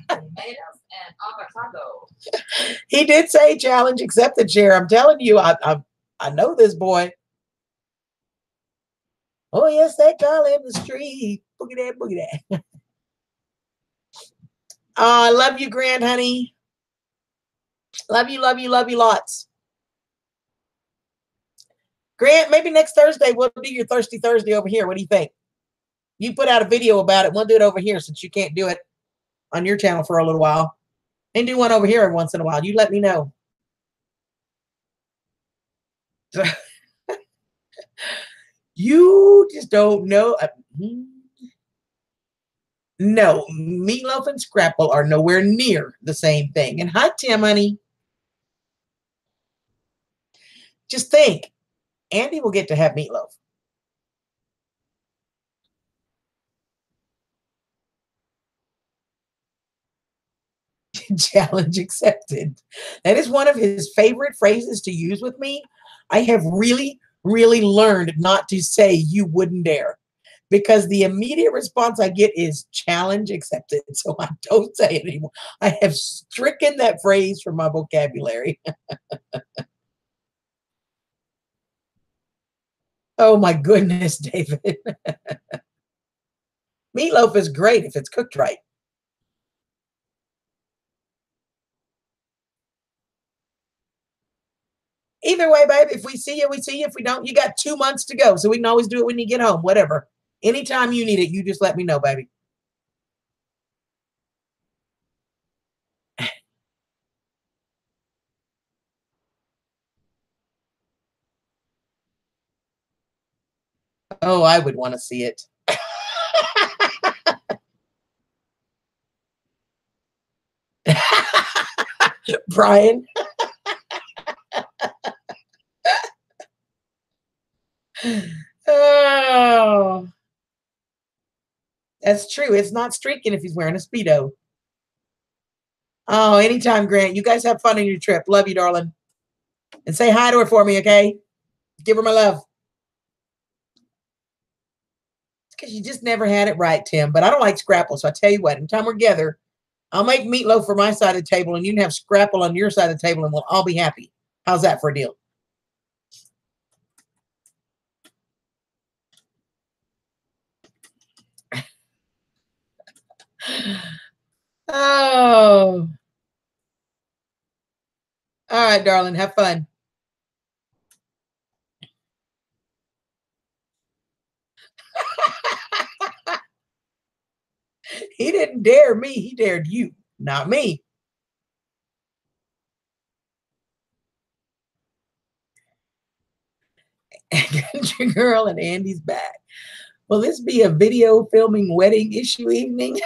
Speaker 2: Tomatoes and avocado.
Speaker 1: He did say challenge accepted, Cher. I'm telling you, I know this boy. Oh, yes, they call him the street. Boogie that, boogie that. I love you, Grant, honey. Love you, love you, love you lots. Grant, maybe next Thursday we'll do your Thirsty Thursday over here. What do you think? You put out a video about it. We'll do it over here since you can't do it on your channel for a little while. And do one over here every once in a while. You let me know. You just don't know. No, meatloaf and scrapple are nowhere near the same thing. And hi, Tim, honey. Just think, Andy will get to have meatloaf. Challenge accepted. That is one of his favorite phrases to use with me. I have really, really learned not to say you wouldn't dare, because the immediate response I get is challenge accepted. So I don't say it anymore. I have stricken that phrase from my vocabulary. Oh my goodness, David. Meatloaf is great if it's cooked right. Either way, babe, if we see you, we see you. If we don't, you got 2 months to go. So we can always do it when you get home, whatever. Anytime you need it, you just let me know, baby. Oh, I would want to see it. Brian. Oh, that's true. It's not streaking if he's wearing a Speedo. Oh, anytime, Grant. You guys have fun on your trip. Love you, darling. And say hi to her for me, okay? Give her my love. It's because you just never had it right, Tim. But I don't like scrapple. So I tell you what, anytime we're together, I'll make meatloaf for my side of the table and you can have scrapple on your side of the table and we'll all be happy. How's that for a deal? Oh. All right, darling. Have fun. He didn't dare me. He dared you, not me. Country girl and Andy's back. Will this be a video filming wedding issue evening?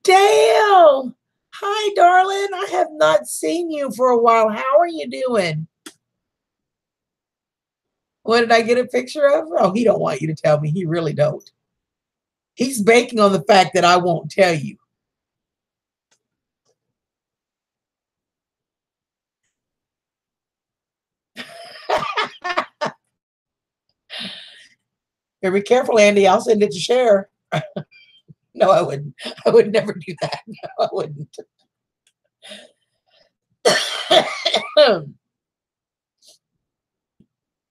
Speaker 1: Dale! Hi, darling. I have not seen you for a while. How are you doing? What did I get a picture of? Oh, he don't want you to tell me. He really don't. He's banking on the fact that I won't tell you. Be careful, Andy. I'll send it to Cher. No, I wouldn't. I would never do that. No, I wouldn't.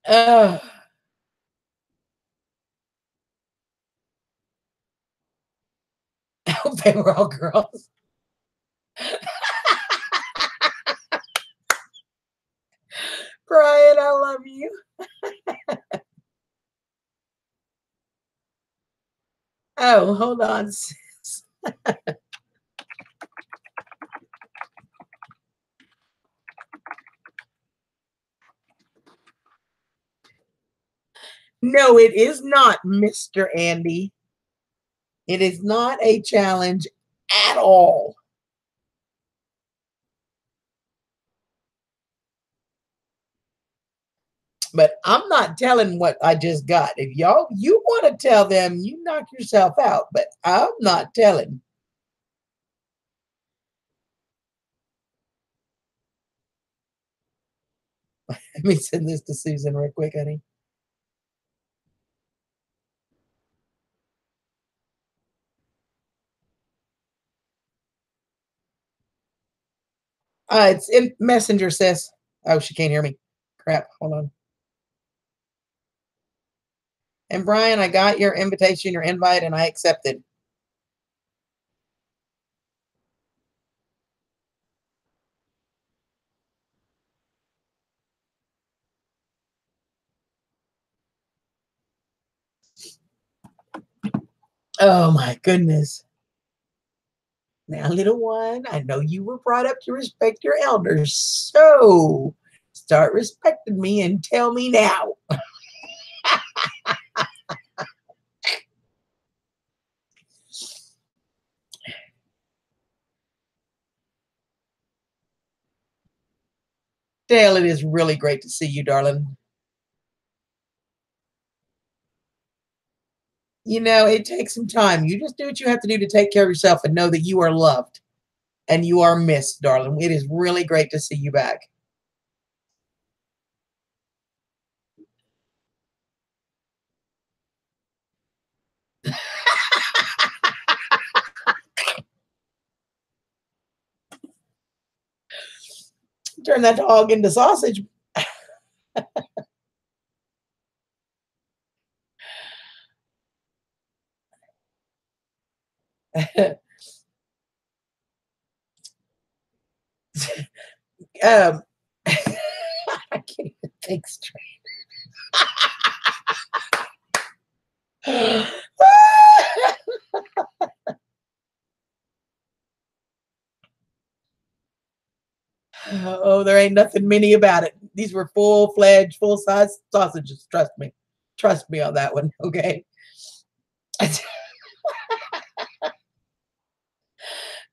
Speaker 1: I hope they were all girls. Brian, I love you. Oh, hold on, sis. No, it is not, Mr. Andy. It is not a challenge at all. But I'm not telling what I just got. If you want to tell them, you knock yourself out. But I'm not telling. Let me send this to Susan real quick, honey. It's in Messenger, sis. Oh, she can't hear me. Crap. Hold on. And Brian, I got your invitation, your invite, and I accepted. Oh my goodness. Now, little one, I know you were brought up to respect your elders. So start respecting me and tell me now. Dale, it is really great to see you, darling. You know, it takes some time. You just do what you have to do to take care of yourself and know that you are loved and you are missed, darling. It is really great to see you back. Turn that dog into sausage. um, I can't even think straight. Oh, there ain't nothing mini about it. These were full-fledged, full-size sausages. Trust me. Trust me on that one, okay?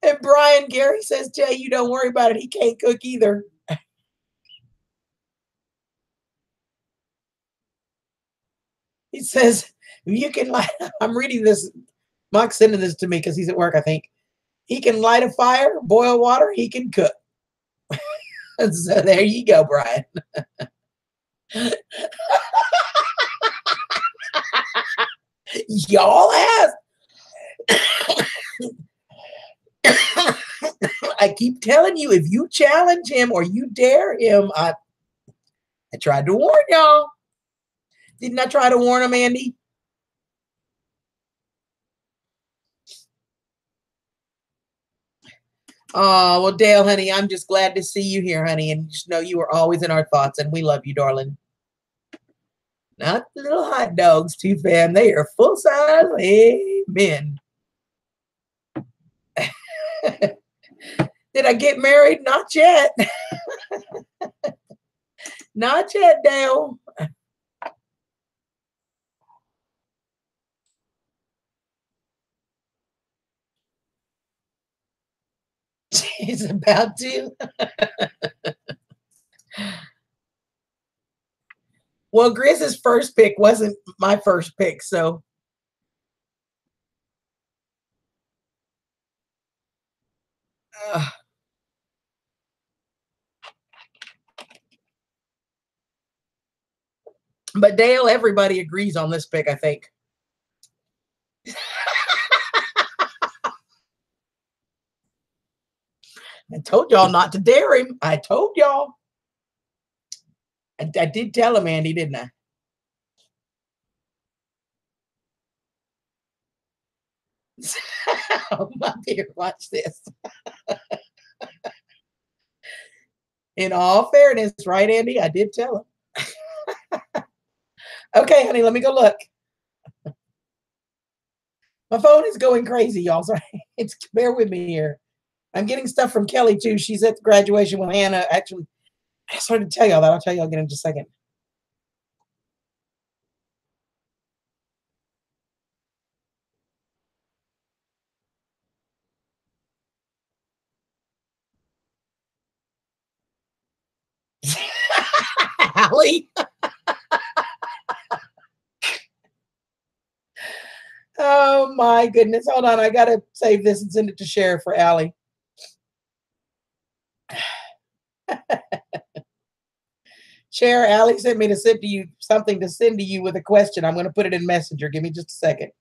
Speaker 1: And Brian Gary says, Jay, you don't worry about it. He can't cook either. He says, you can light, I'm reading this. Mark's sending this to me because he's at work, I think. He can light a fire, boil water, he can cook. So there you go, Brian. Y'all asked. I keep telling you, if you challenge him or you dare him, I tried to warn y'all. Didn't I try to warn him, Andy? Oh, well, Dale, honey, I'm just glad to see you here, honey. And just know you are always in our thoughts, and we love you, darling. Not the little hot dogs, too, fam. They are full size. Amen. Did I get married? Not yet. Not yet, Dale. She's about to. Well, Grizz's first pick wasn't my first pick, so. But Dale, everybody agrees on this pick, I think. I told y'all not to dare him. I told y'all. I did tell him, Andy, didn't I? Oh, my dear, watch this. In all fairness, right, Andy? I did tell him. Okay, honey, let me go look. My phone is going crazy, y'all. Sorry. It's bear with me here. I'm getting stuff from Kelly too. She's at the graduation with Hannah. Actually, I started to tell y'all that. I'll tell y'all again in just a second. Allie. my goodness. Hold on. I got to save this and send it to share for Allie. Share, Allie sent me to send to you something to send to you with a question. I'm going to put it in Messenger. Give me just a second.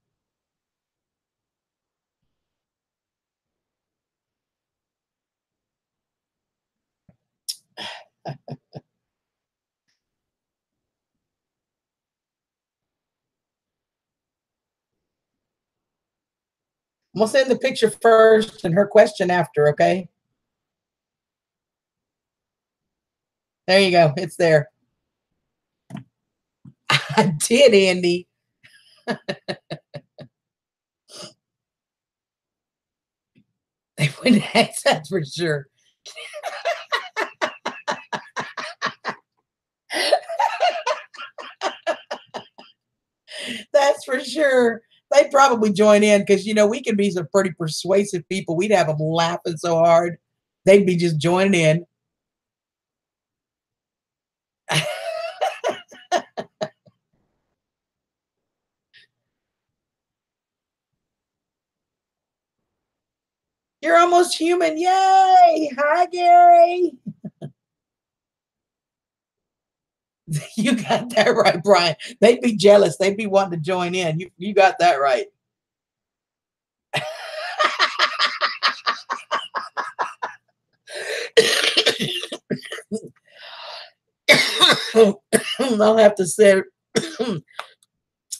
Speaker 1: I'm going to send the picture first and her question after, okay? There you go. It's there. I did, Andy. They wouldn't ask, that's for sure. That's for sure. They'd probably join in because, you know, we can be some pretty persuasive people. We'd have them laughing so hard. They'd be just joining in. You're almost human. Yay. Hi, Gary. You got that right, Brian. They'd be jealous. They'd be wanting to join in. You got that right. I'll have to say, if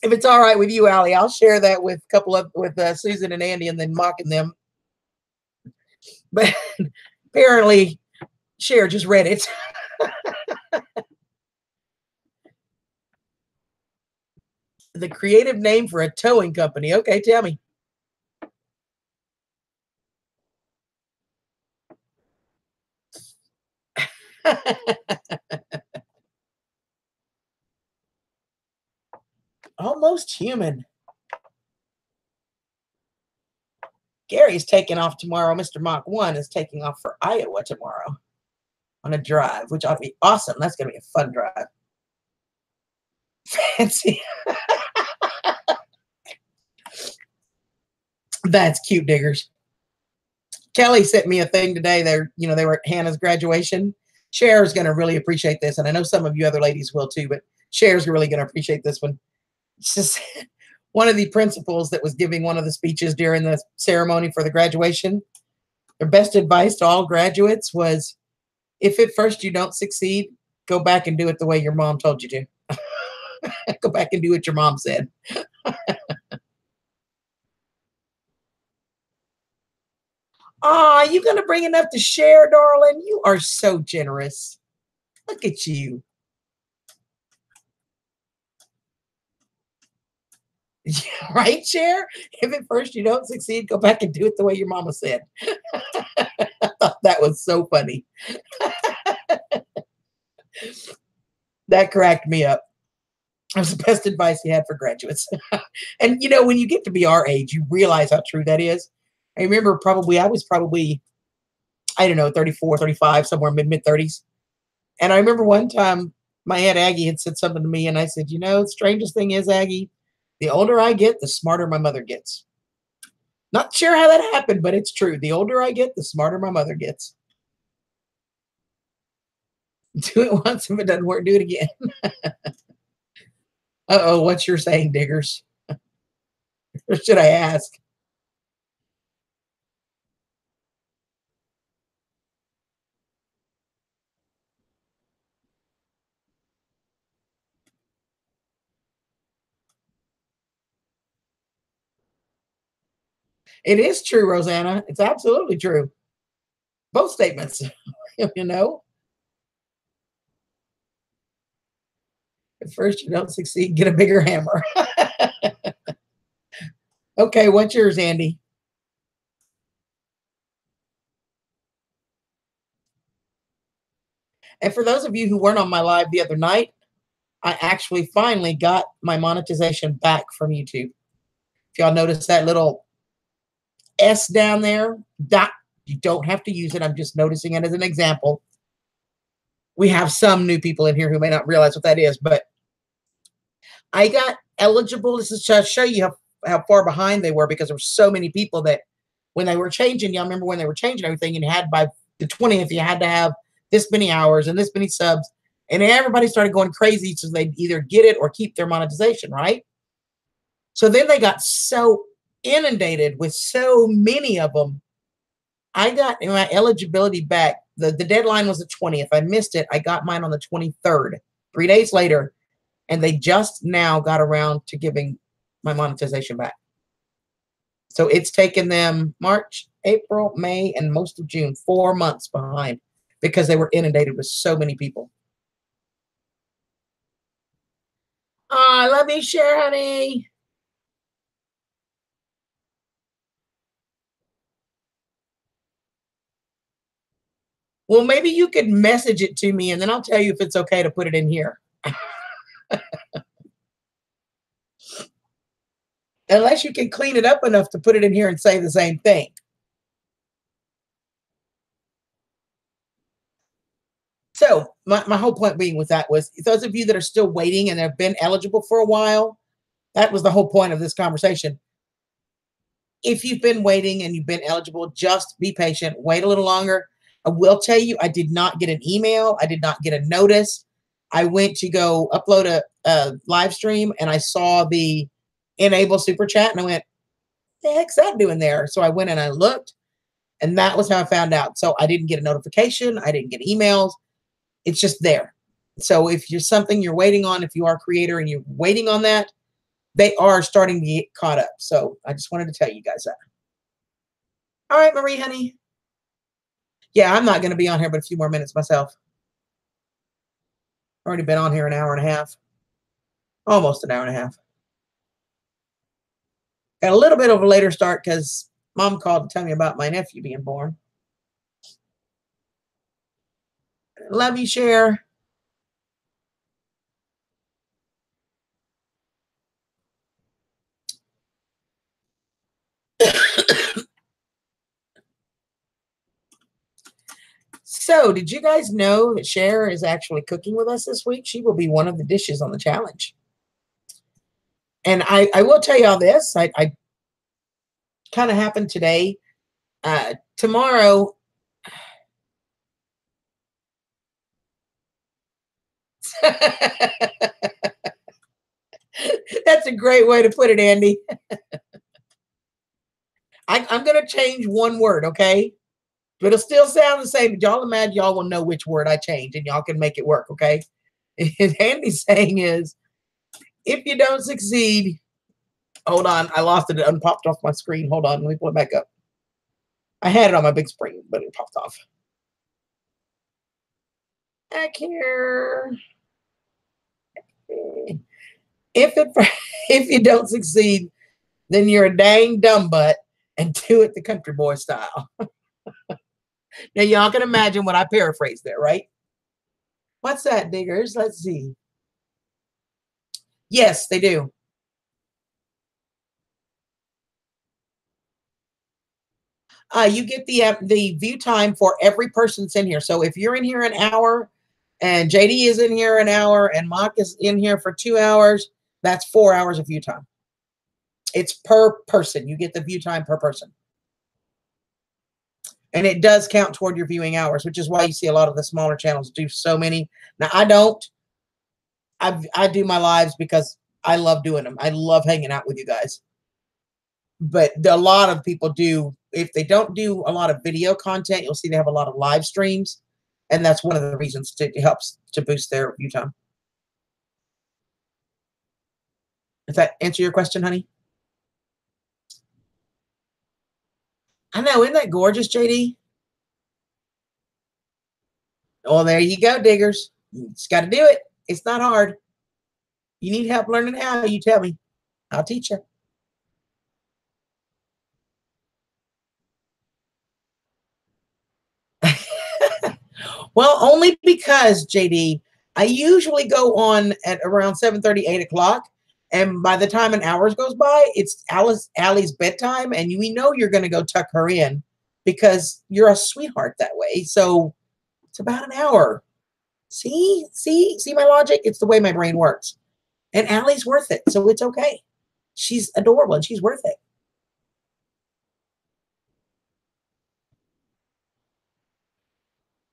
Speaker 1: it's all right with you, Allie, I'll share that with a couple of Susan and Andy, and then mocking them. But apparently, Cher just read it. The creative name for a towing company. Okay, tell me. Almost human. Gary's taking off tomorrow. Mr. Mach 1 is taking off for Iowa tomorrow on a drive, which ought to be awesome. That's going to be a fun drive. Fancy. That's cute, diggers. Kelly sent me a thing today. They were at Hannah's graduation. Cher's going to really appreciate this, and I know some of you other ladies will too, but Cher's really going to appreciate this one. It's just one of the principals that was giving one of the speeches during the ceremony for the graduation. Their best advice to all graduates was, if at first you don't succeed, go back and do it the way your mom told you to. Go back and do what your mom said. Aw, you going to bring enough to share, darling? You are so generous. Look at you. Right, Cher? If at first you don't succeed, go back and do it the way your mama said. I thought that was so funny. That cracked me up. That was the best advice he had for graduates. And, you know, when you get to be our age, you realize how true that is. I remember I was probably, I don't know, 34, 35, somewhere mid-30s. And I remember one time my Aunt Aggie had said something to me, and I said, you know, the strangest thing is, Aggie, the older I get, the smarter my mother gets. Not sure how that happened, but it's true. The older I get, the smarter my mother gets. Do it once. If it doesn't work, do it again. Uh-oh, what's your saying, diggers? Or should I ask? It is true, Rosanna. It's absolutely true. Both statements, you know. At first you don't succeed, get a bigger hammer. Okay, what's yours, Andy? And for those of you who weren't on my live the other night, I actually finally got my monetization back from YouTube. If y'all notice that little S down there, you don't have to use it. I'm just noticing it as an example. We have some new people in here who may not realize what that is, but I got eligible. This is to show you how how far behind they were because there were so many people that when they were changing, y'all remember when they were changing everything, and you had by the 20th, you had to have this many hours and this many subs, and everybody started going crazy so they'd either get it or keep their monetization, right? So then they got so inundated with so many of them. I got my eligibility back. The deadline was the 20th. I missed it. I got mine on the 23rd, 3 days later, and they just now got around to giving my monetization back. So it's taken them March, April, May, and most of June, 4 months behind because they were inundated with so many people. Let me share, honey. Well, maybe you could message it to me and then I'll tell you if it's okay to put it in here. Unless you can clean it up enough to put it in here and say the same thing. So my whole point being with that was those of you that are still waiting and have been eligible for a while, that was the whole point of this conversation. If you've been waiting and you've been eligible, just be patient, wait a little longer. I will tell you, I did not get an email. I did not get a notice. I went to go upload a live stream and I saw the enable super chat and I went, the heck's that doing there? So I went and I looked and that was how I found out. So I didn't get a notification. I didn't get emails. It's just there. So if you're something you're waiting on, if you are a creator and you're waiting on that, they are starting to get caught up. So I just wanted to tell you guys that. All right, Marie, honey. Yeah, I'm not going to be on here but a few more minutes myself. Already been on here an hour and a half. Almost an hour and a half. Got a little bit of a later start because Mom called to tell me about my nephew being born. Love you, Cher. So, did you guys know that Cher is actually cooking with us this week? She will be one of the dishes on the challenge. And I will tell y'all this. I kind of happened today. Tomorrow. That's a great way to put it, Andy. I'm going to change one word, okay? But it'll still sound the same. Y'all imagine y'all will know which word I change and y'all can make it work, okay? And Andy's saying is, if you don't succeed, hold on. I lost it. It unpopped off my screen. Hold on. Let me pull it back up. I had it on my big screen, but it popped off. Back here. If you don't succeed, then you're a dang dumb butt and do it the country boy style. Now y'all can imagine what I paraphrased there, right? What's that, diggers? Let's see. Yes, they do. You get the view time for every person that's in here. So if you're in here an hour and JD is in here an hour and Mock is in here for 2 hours, that's 4 hours of view time. It's per person. You get the view time per person. And it does count toward your viewing hours, which is why you see a lot of the smaller channels do so many. Now, I don't. I do my lives because I love doing them. I love hanging out with you guys. But a lot of people do. If they don't do a lot of video content, you'll see they have a lot of live streams. And that's one of the reasons it helps to boost their view time. Does that answer your question, honey? I know. Isn't that gorgeous, JD? Well, there you go, diggers. You just got to do it. It's not hard. You need help learning how, you tell me. I'll teach you. Well, only because, JD, I usually go on at around 7:30, 8 o'clock. And by the time an hour goes by, it's Allie's bedtime. And we know you're going to go tuck her in because you're a sweetheart that way. So it's about an hour. See my logic? It's the way my brain works. And Allie's worth it. So it's okay. She's adorable and she's worth it.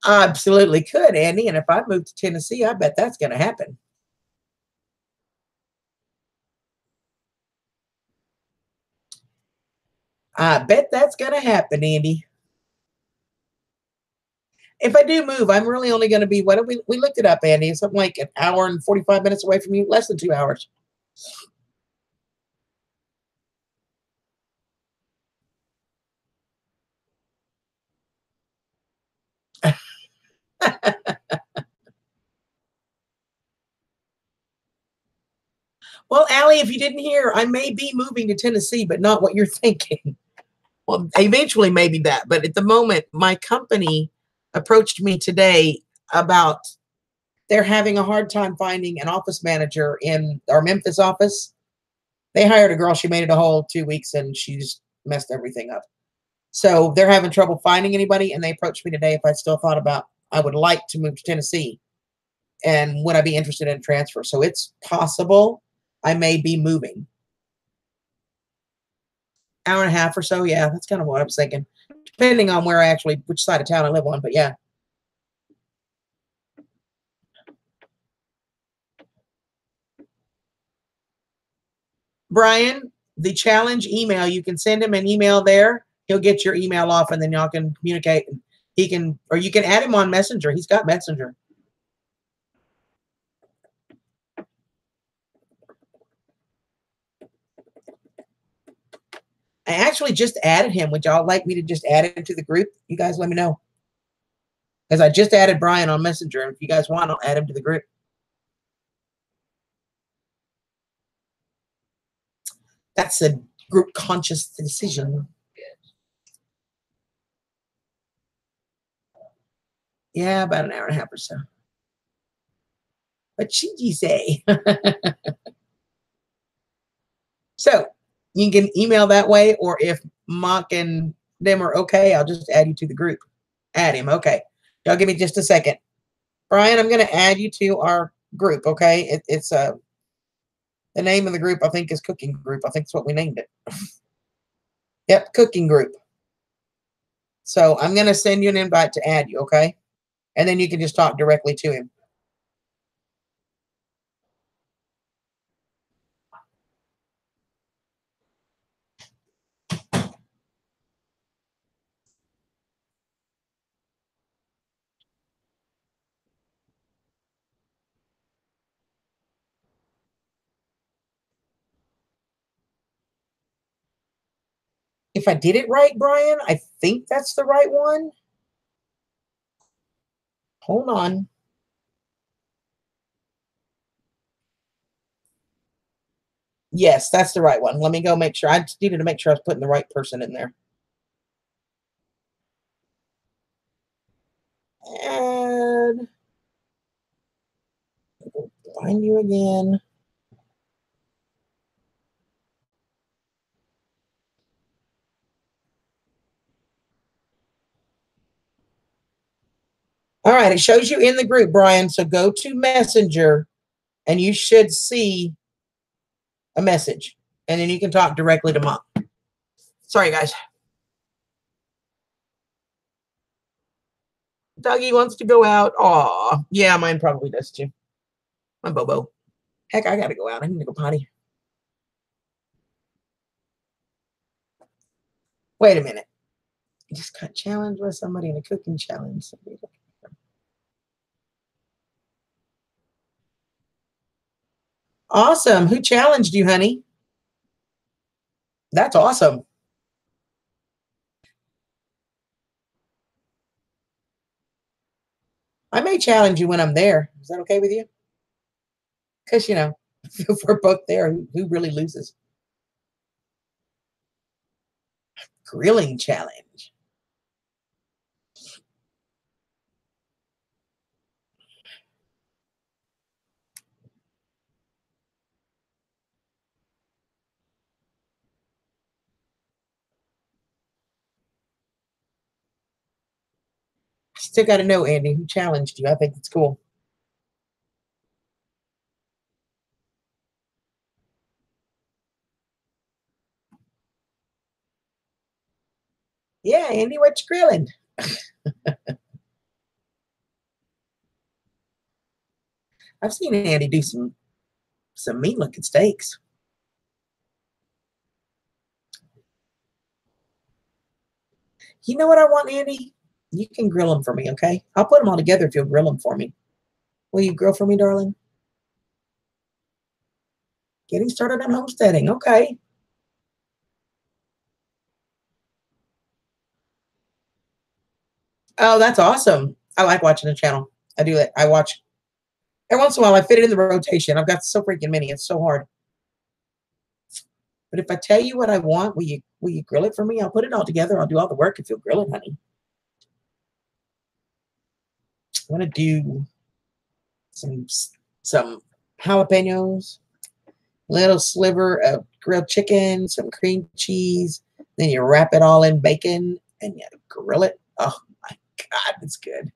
Speaker 1: I absolutely could, Andy. And if I move to Tennessee, I bet that's going to happen. I bet that's going to happen, Andy. If I do move, I'm really only going to be, what we looked it up, Andy, something like an hour and 45 minutes away from you, less than 2 hours. Well, Allie, if you didn't hear, I may be moving to Tennessee, but not what you're thinking. Well, eventually maybe that, but at the moment, my company approached me today about they're having a hard time finding an office manager in our Memphis office. They hired a girl, she made it a whole 2 weeks, and she's messed everything up. So they're having trouble finding anybody, and they approached me today if I still thought about I would like to move to Tennessee, and would I be interested in transfer. So it's possible I may be moving. Hour and a half or so, yeah, that's kind of what I was thinking, depending on where I actually, which side of town I live on, but yeah. Brian, the challenge email, you can send him an email there. He'll get your email off, and then y'all can communicate. He can, or you can add him on Messenger. He's got Messenger. I actually just added him. Would y'all like me to just add him to the group? You guys let me know. Because I just added Brian on Messenger. If you guys want, I'll add him to the group. That's a group conscious decision. Yeah, about an hour and a half or so. What should you say? So you can email that way, or if Mock and them are okay, I'll just add you to the group. Add him. Okay. Y'all give me just a second. Brian, I'm going to add you to our group. Okay. It's the name of the group, I think, is Cooking Group. I think that's what we named it. Yep. Cooking Group. So I'm going to send you an invite to add you. Okay. And then you can just talk directly to him. If I did it right, Brian, I think that's the right one. Hold on. Yes, that's the right one. Let me go make sure. I just needed to make sure I was putting the right person in there. And find you again. All right, it shows you in the group, Brian. So go to Messenger, and you should see a message, and then you can talk directly to Mom. Sorry, guys. Dougie wants to go out. Aw, yeah, mine probably does too. My Bobo. Heck, I gotta go out. I need to go potty. Wait a minute. I just got challenged with somebody in a cooking challenge. Awesome. Who challenged you, honey? That's awesome. I may challenge you when I'm there. Is that okay with you? Because, you know, if we're both there, who really loses? Grilling challenge. Still got to know, Andy, who challenged you. I think it's cool. Andy, what you grilling? I've seen Andy do some mean looking steaks. You know what I want, Andy? You can grill them for me, okay? I'll put them all together if you'll grill them for me. Will you grill for me, darling? Getting started on homesteading, okay. Oh, that's awesome. I like watching the channel. I do it. I watch every once in a while. I fit it in the rotation. I've got so freaking many. It's so hard. But if I tell you what I want, will you grill it for me? I'll put it all together. I'll do all the work if you'll grill it, honey. I'm gonna do some jalapenos, little sliver of grilled chicken, some cream cheese. Then you wrap it all in bacon and you grill it. Oh my God, it's good.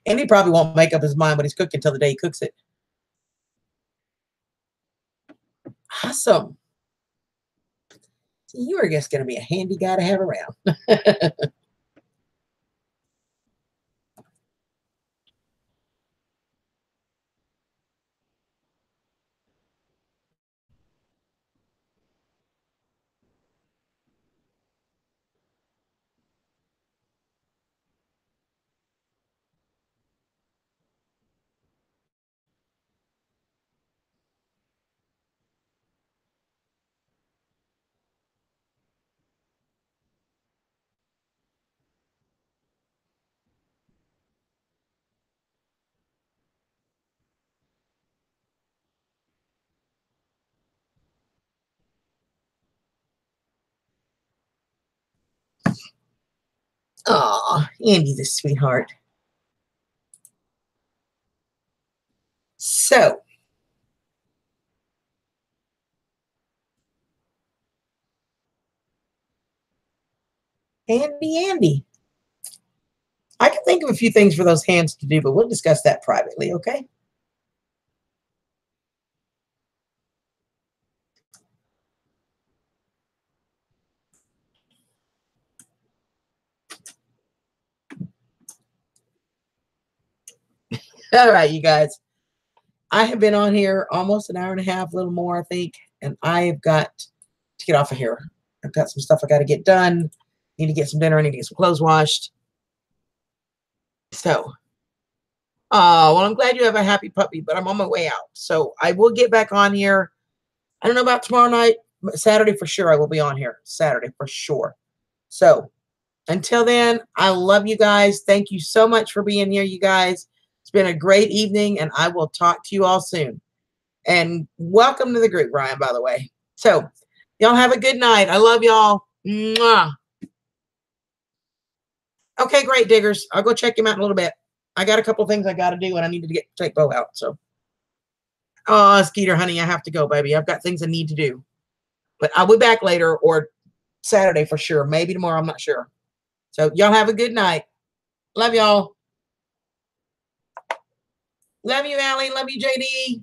Speaker 1: And he probably won't make up his mind when he's cooking until the day he cooks it. Awesome. You are just going to be a handy guy to have around. Aw, Andy's a sweetheart. So, Andy. I can think of a few things for those hands to do, but we'll discuss that privately, okay? All right, you guys. I have been on here almost an hour and a half, a little more, I think, and I have got to get off of here. I've got some stuff I got to get done. Need to get some dinner. I need to get some clothes washed. So, well, I'm glad you have a happy puppy, but I'm on my way out. So I will get back on here. I don't know about tomorrow night, but Saturday for sure I will be on here. Saturday for sure. So until then, I love you guys. Thank you so much for being here, you guys. It's been a great evening, and I will talk to you all soon. And welcome to the group, Brian, by the way. So y'all have a good night. I love y'all. Mwah. Okay, great, diggers. I'll go check him out in a little bit. I got a couple things I got to do, and I need to take Bo out. So, oh, Skeeter, honey, I have to go, baby. I've got things I need to do. But I'll be back later or Saturday for sure. Maybe tomorrow. I'm not sure. So y'all have a good night. Love y'all. Love you, Allie. Love you, JD.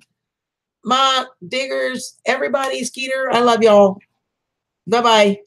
Speaker 1: Ma, diggers, everybody, Skeeter. I love y'all. Bye-bye.